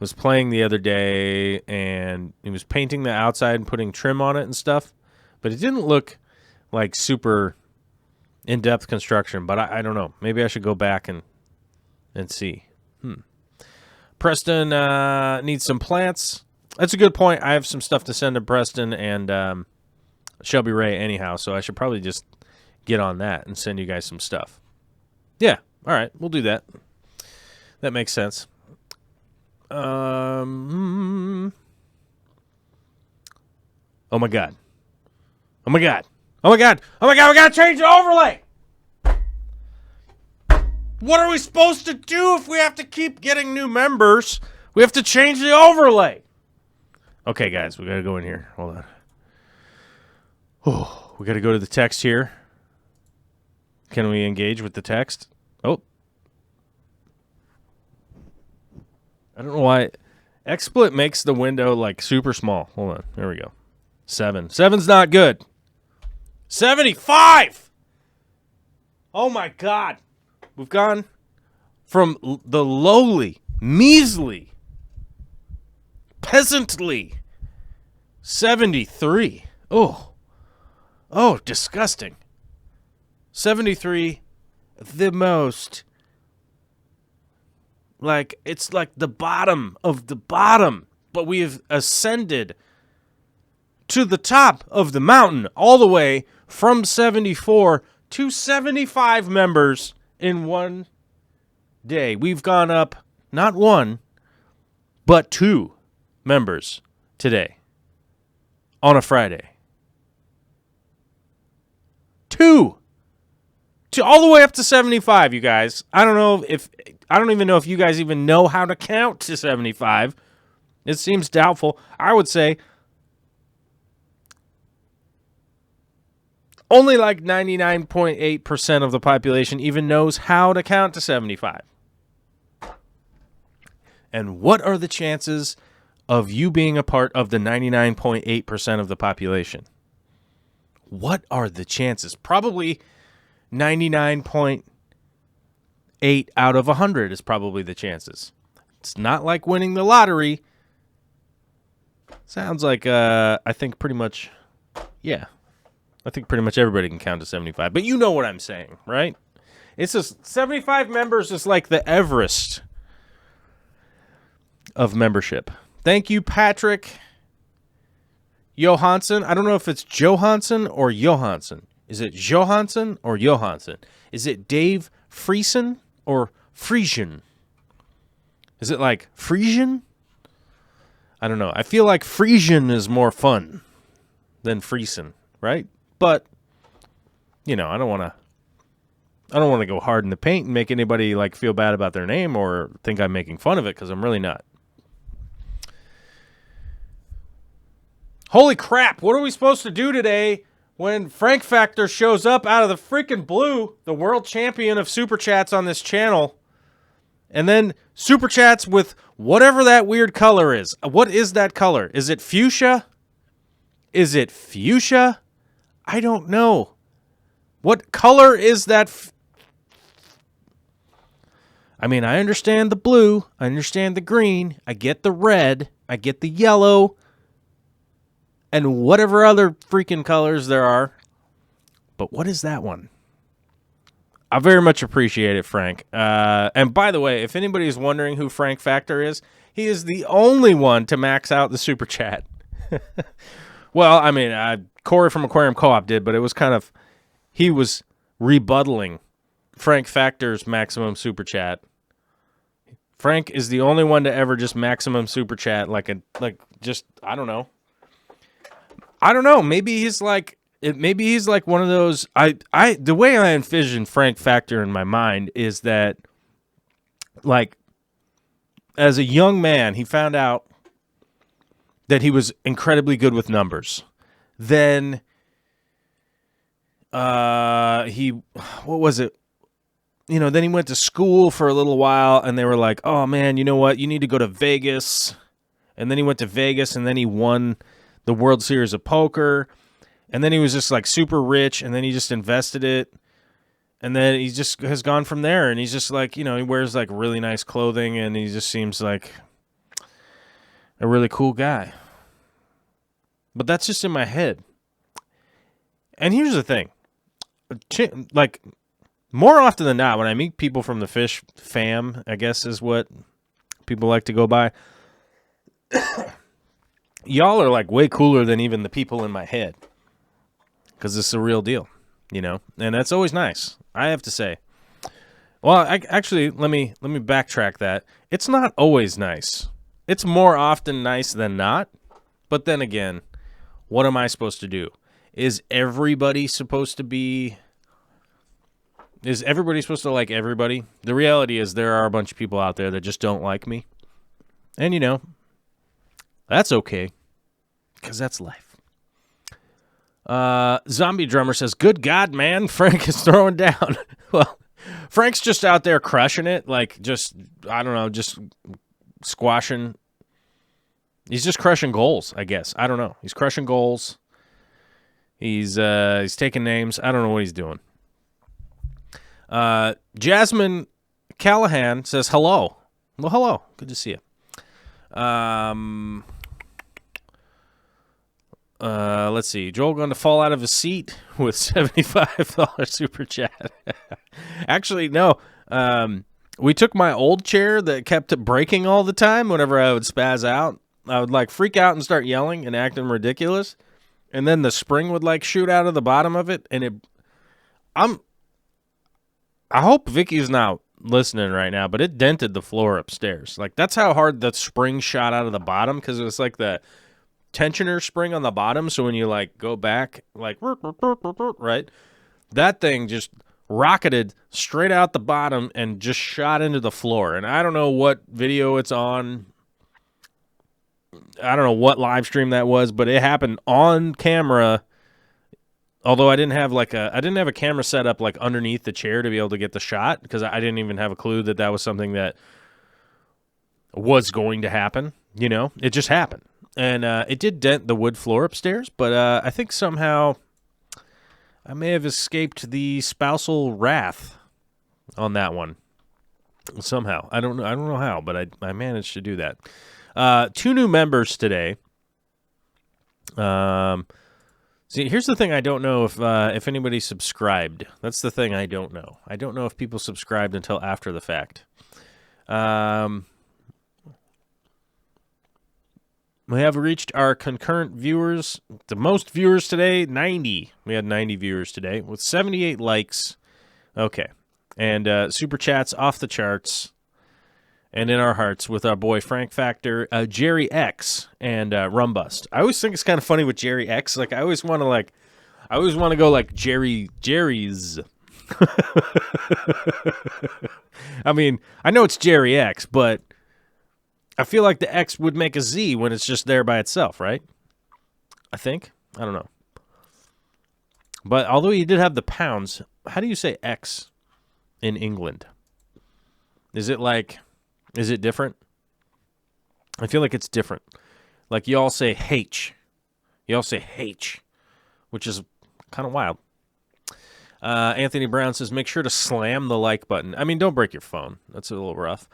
was playing the other day, and he was painting the outside and putting trim on it and stuff, but it didn't look like super in-depth construction. But I don't know. Maybe I should go back and see. Preston needs some plants. That's a good point. I have some stuff to send to Preston and Shelby Ray anyhow, so I should probably just get on that and send you guys some stuff. Yeah, all right, we'll do that. That makes sense. Oh my God. Oh my God. Oh my God. Oh my God, we gotta change the overlay! What are we supposed to do if we have to keep getting new members? We have to change the overlay. Okay, guys, we got to go in here. Hold on. Oh, we got to go to the text here. Can we engage with the text? Oh. I don't know why. XSplit makes the window, like, super small. Hold on. There we go. 7. 7's not good. 75! Oh, my God. We've gone from the lowly, measly, peasantly 73. Oh, disgusting. 73, the most, like, it's like the bottom of the bottom, but we have ascended to the top of the mountain, all the way from 74 to 75 members in one day. We've gone up not 1, but 2 members today on a Friday. 2 all the way up to 75, you guys. I don't even know if you guys even know how to count to 75. It seems doubtful. I would say only like 99.8% of the population even knows how to count to 75. And what are the chances of you being a part of the 99.8% of the population? What are the chances? Probably 99.8 out of 100 is probably the chances. It's not like winning the lottery. Sounds like, I think pretty much, yeah. I think pretty much everybody can count to 75. But you know what I'm saying, right? It's just 75 members is like the Everest of membership. Thank you, Patrick Johansson. I don't know if it's Johansson or Johansson. Is it Johansson or Johansson? Is it Dave Friesen or Friesian? Is it like Friesian? I don't know. I feel like Friesian is more fun than Friesen, right? But you know, I don't want to go hard in the paint and make anybody like feel bad about their name or think I'm making fun of it, because I'm really not. Holy crap, what are we supposed to do today when Frank Factor shows up out of the freaking blue, the world champion of Super Chats on this channel, and then Super Chats with whatever that weird color is? What is that color? Is it fuchsia? Is it fuchsia? I don't know. What color is that? I mean, I understand the blue. I understand the green. I get the red. I get the yellow. And whatever other freaking colors there are. But what is that one? I very much appreciate it, Frank. And by the way, if anybody is wondering who Frank Factor is, he is the only one to max out the Super Chat. Well, I mean, Corey from Aquarium Co-op did, but it was kind of, he was rebuttaling Frank Factor's maximum super chat. Frank is the only one to ever just maximum super chat I don't know. I don't know. Maybe he's like one of those. The way I envision Frank Factor in my mind is that, like, as a young man, he found out that he was incredibly good with numbers. Then, what was it? Then he went to school for a little while, and they were like, "Oh man, you know what? You need to go to Vegas." And then he went to Vegas, and then he won the World Series of Poker, and then he was just like super rich, and then he just invested it, and then he just has gone from there, and he's just like, he wears like really nice clothing, and he just seems like a really cool guy. But that's just in my head. And here's the thing, like, more often than not, when I meet people from the Fish fam, I guess is what people like to go by, y'all are like way cooler than even the people in my head, because it's a real deal, and that's always nice, I have to say. Well, actually, let me backtrack that. It's not always nice. It's more often nice than not. But then again, what am I supposed to do? Is everybody supposed to like everybody? The reality is there are a bunch of people out there that just don't like me. And, that's okay, because that's life. Zombie Drummer says, "Good God, man, Frank is throwing down." Well, Frank's just out there crushing it, like just squashing. He's just crushing goals, I guess. I don't know. He's crushing goals. He's taking names. I don't know what he's doing. Jasmine Callahan says, "Hello." Well, hello. Good to see you. Let's see. Joel going to fall out of his seat with $75 super chat. Actually, no. We took my old chair that kept breaking all the time whenever I would spaz out. I would like freak out and start yelling and acting ridiculous. And then the spring would like shoot out of the bottom of it. And I hope Vicky's not listening right now, but it dented the floor upstairs. Like, that's how hard the spring shot out of the bottom, because it was like the tensioner spring on the bottom. So when you like go back, like, right, that thing just rocketed straight out the bottom and just shot into the floor. And I don't know what video it's on. I don't know what live stream that was, but it happened on camera. Although I didn't have a camera set up like underneath the chair to be able to get the shot, because I didn't even have a clue that was something that was going to happen. It just happened. And it did dent the wood floor upstairs, but I think somehow I may have escaped the spousal wrath on that one. Somehow. I don't know how, but I managed to do that. 2 new members today. See, here's the thing I don't know if anybody subscribed. That's the thing I don't know. I don't know if people subscribed until after the fact. We have reached our concurrent viewers. The most viewers today, 90. We had 90 viewers today with 78 likes. Okay. And super chats off the charts. And in our hearts with our boy Frank Factor, Jerry X, and Rumbust. I always think it's kind of funny with Jerry X. Like, I always want to go like Jerry's. I mean, I know it's Jerry X, but I feel like the X would make a Z when it's just there by itself, right? I think. I don't know. But although you did have the pounds, how do you say X in England? Is it different? I feel like it's different. Like, you all say H. You all say H, which is kind of wild. Anthony Brown says, make sure to slam the like button. I mean, don't break your phone. That's a little rough.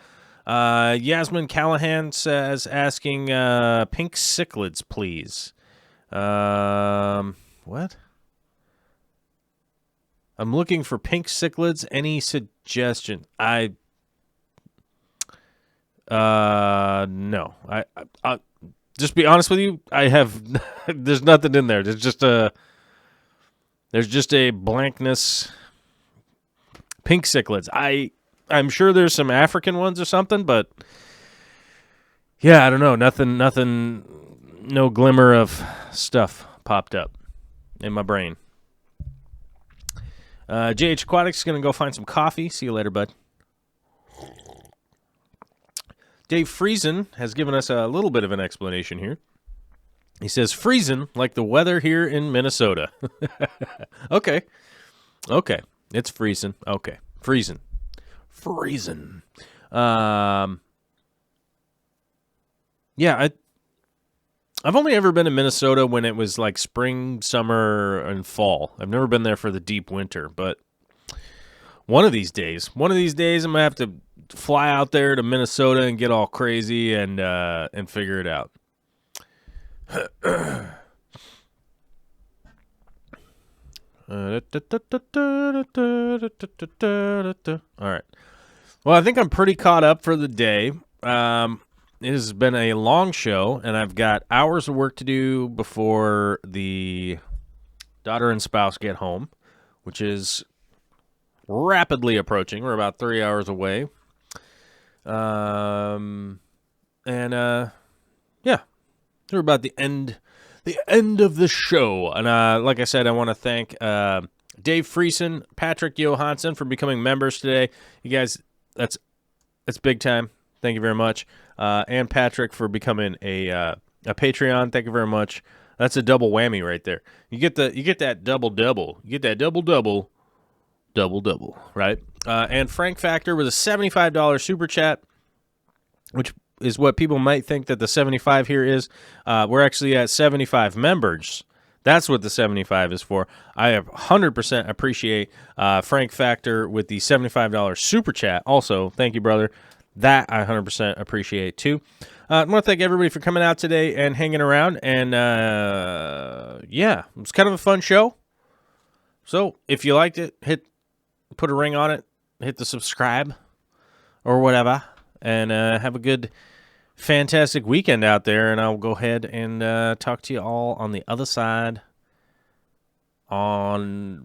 Yasmin Callahan says, asking pink cichlids, please. What? I'm looking for pink cichlids. Any suggestion? No. just be honest with you, I have there's nothing in there. There's just a blankness. Pink cichlids. I'm sure there's some African ones or something, but yeah, I don't know. Nothing. No glimmer of stuff popped up in my brain. JH Aquatics is going to go find some coffee. See you later, bud. Dave Friesen has given us a little bit of an explanation here. He says, freezing like the weather here in Minnesota. Okay. It's freezing. Okay. Freezing. Yeah, I've only ever been to Minnesota when it was like spring, summer, and fall. I've never been there for the deep winter, but one of these days, I'm gonna have to fly out there to Minnesota and get all crazy and figure it out. All right. Well, I think I'm pretty caught up for the day. It has been a long show, and I've got hours of work to do before the daughter and spouse get home, which is rapidly approaching. We're about 3 hours away. Yeah, we're about the end of the show. And like I said, I want to thank Dave Friesen, Patrick Johansson for becoming members today. You guys, that's big time. Thank you very much. And Patrick for becoming a Patreon. Thank you very much. That's a double whammy right there. You get that double. You get that double, right? And Frank Factor with a $75 super chat, which is what people might think that the 75 here is. We're actually at 75 members. That's what the 75 is for. I 100% appreciate Frank Factor with the $75 super chat. Also, thank you, brother. That I 100% appreciate, too. I want to thank everybody for coming out today and hanging around. And, yeah, it was kind of a fun show. So, if you liked it, put a ring on it, hit the subscribe or whatever, and have a good, fantastic weekend out there. And I'll go ahead and talk to you all on the other side on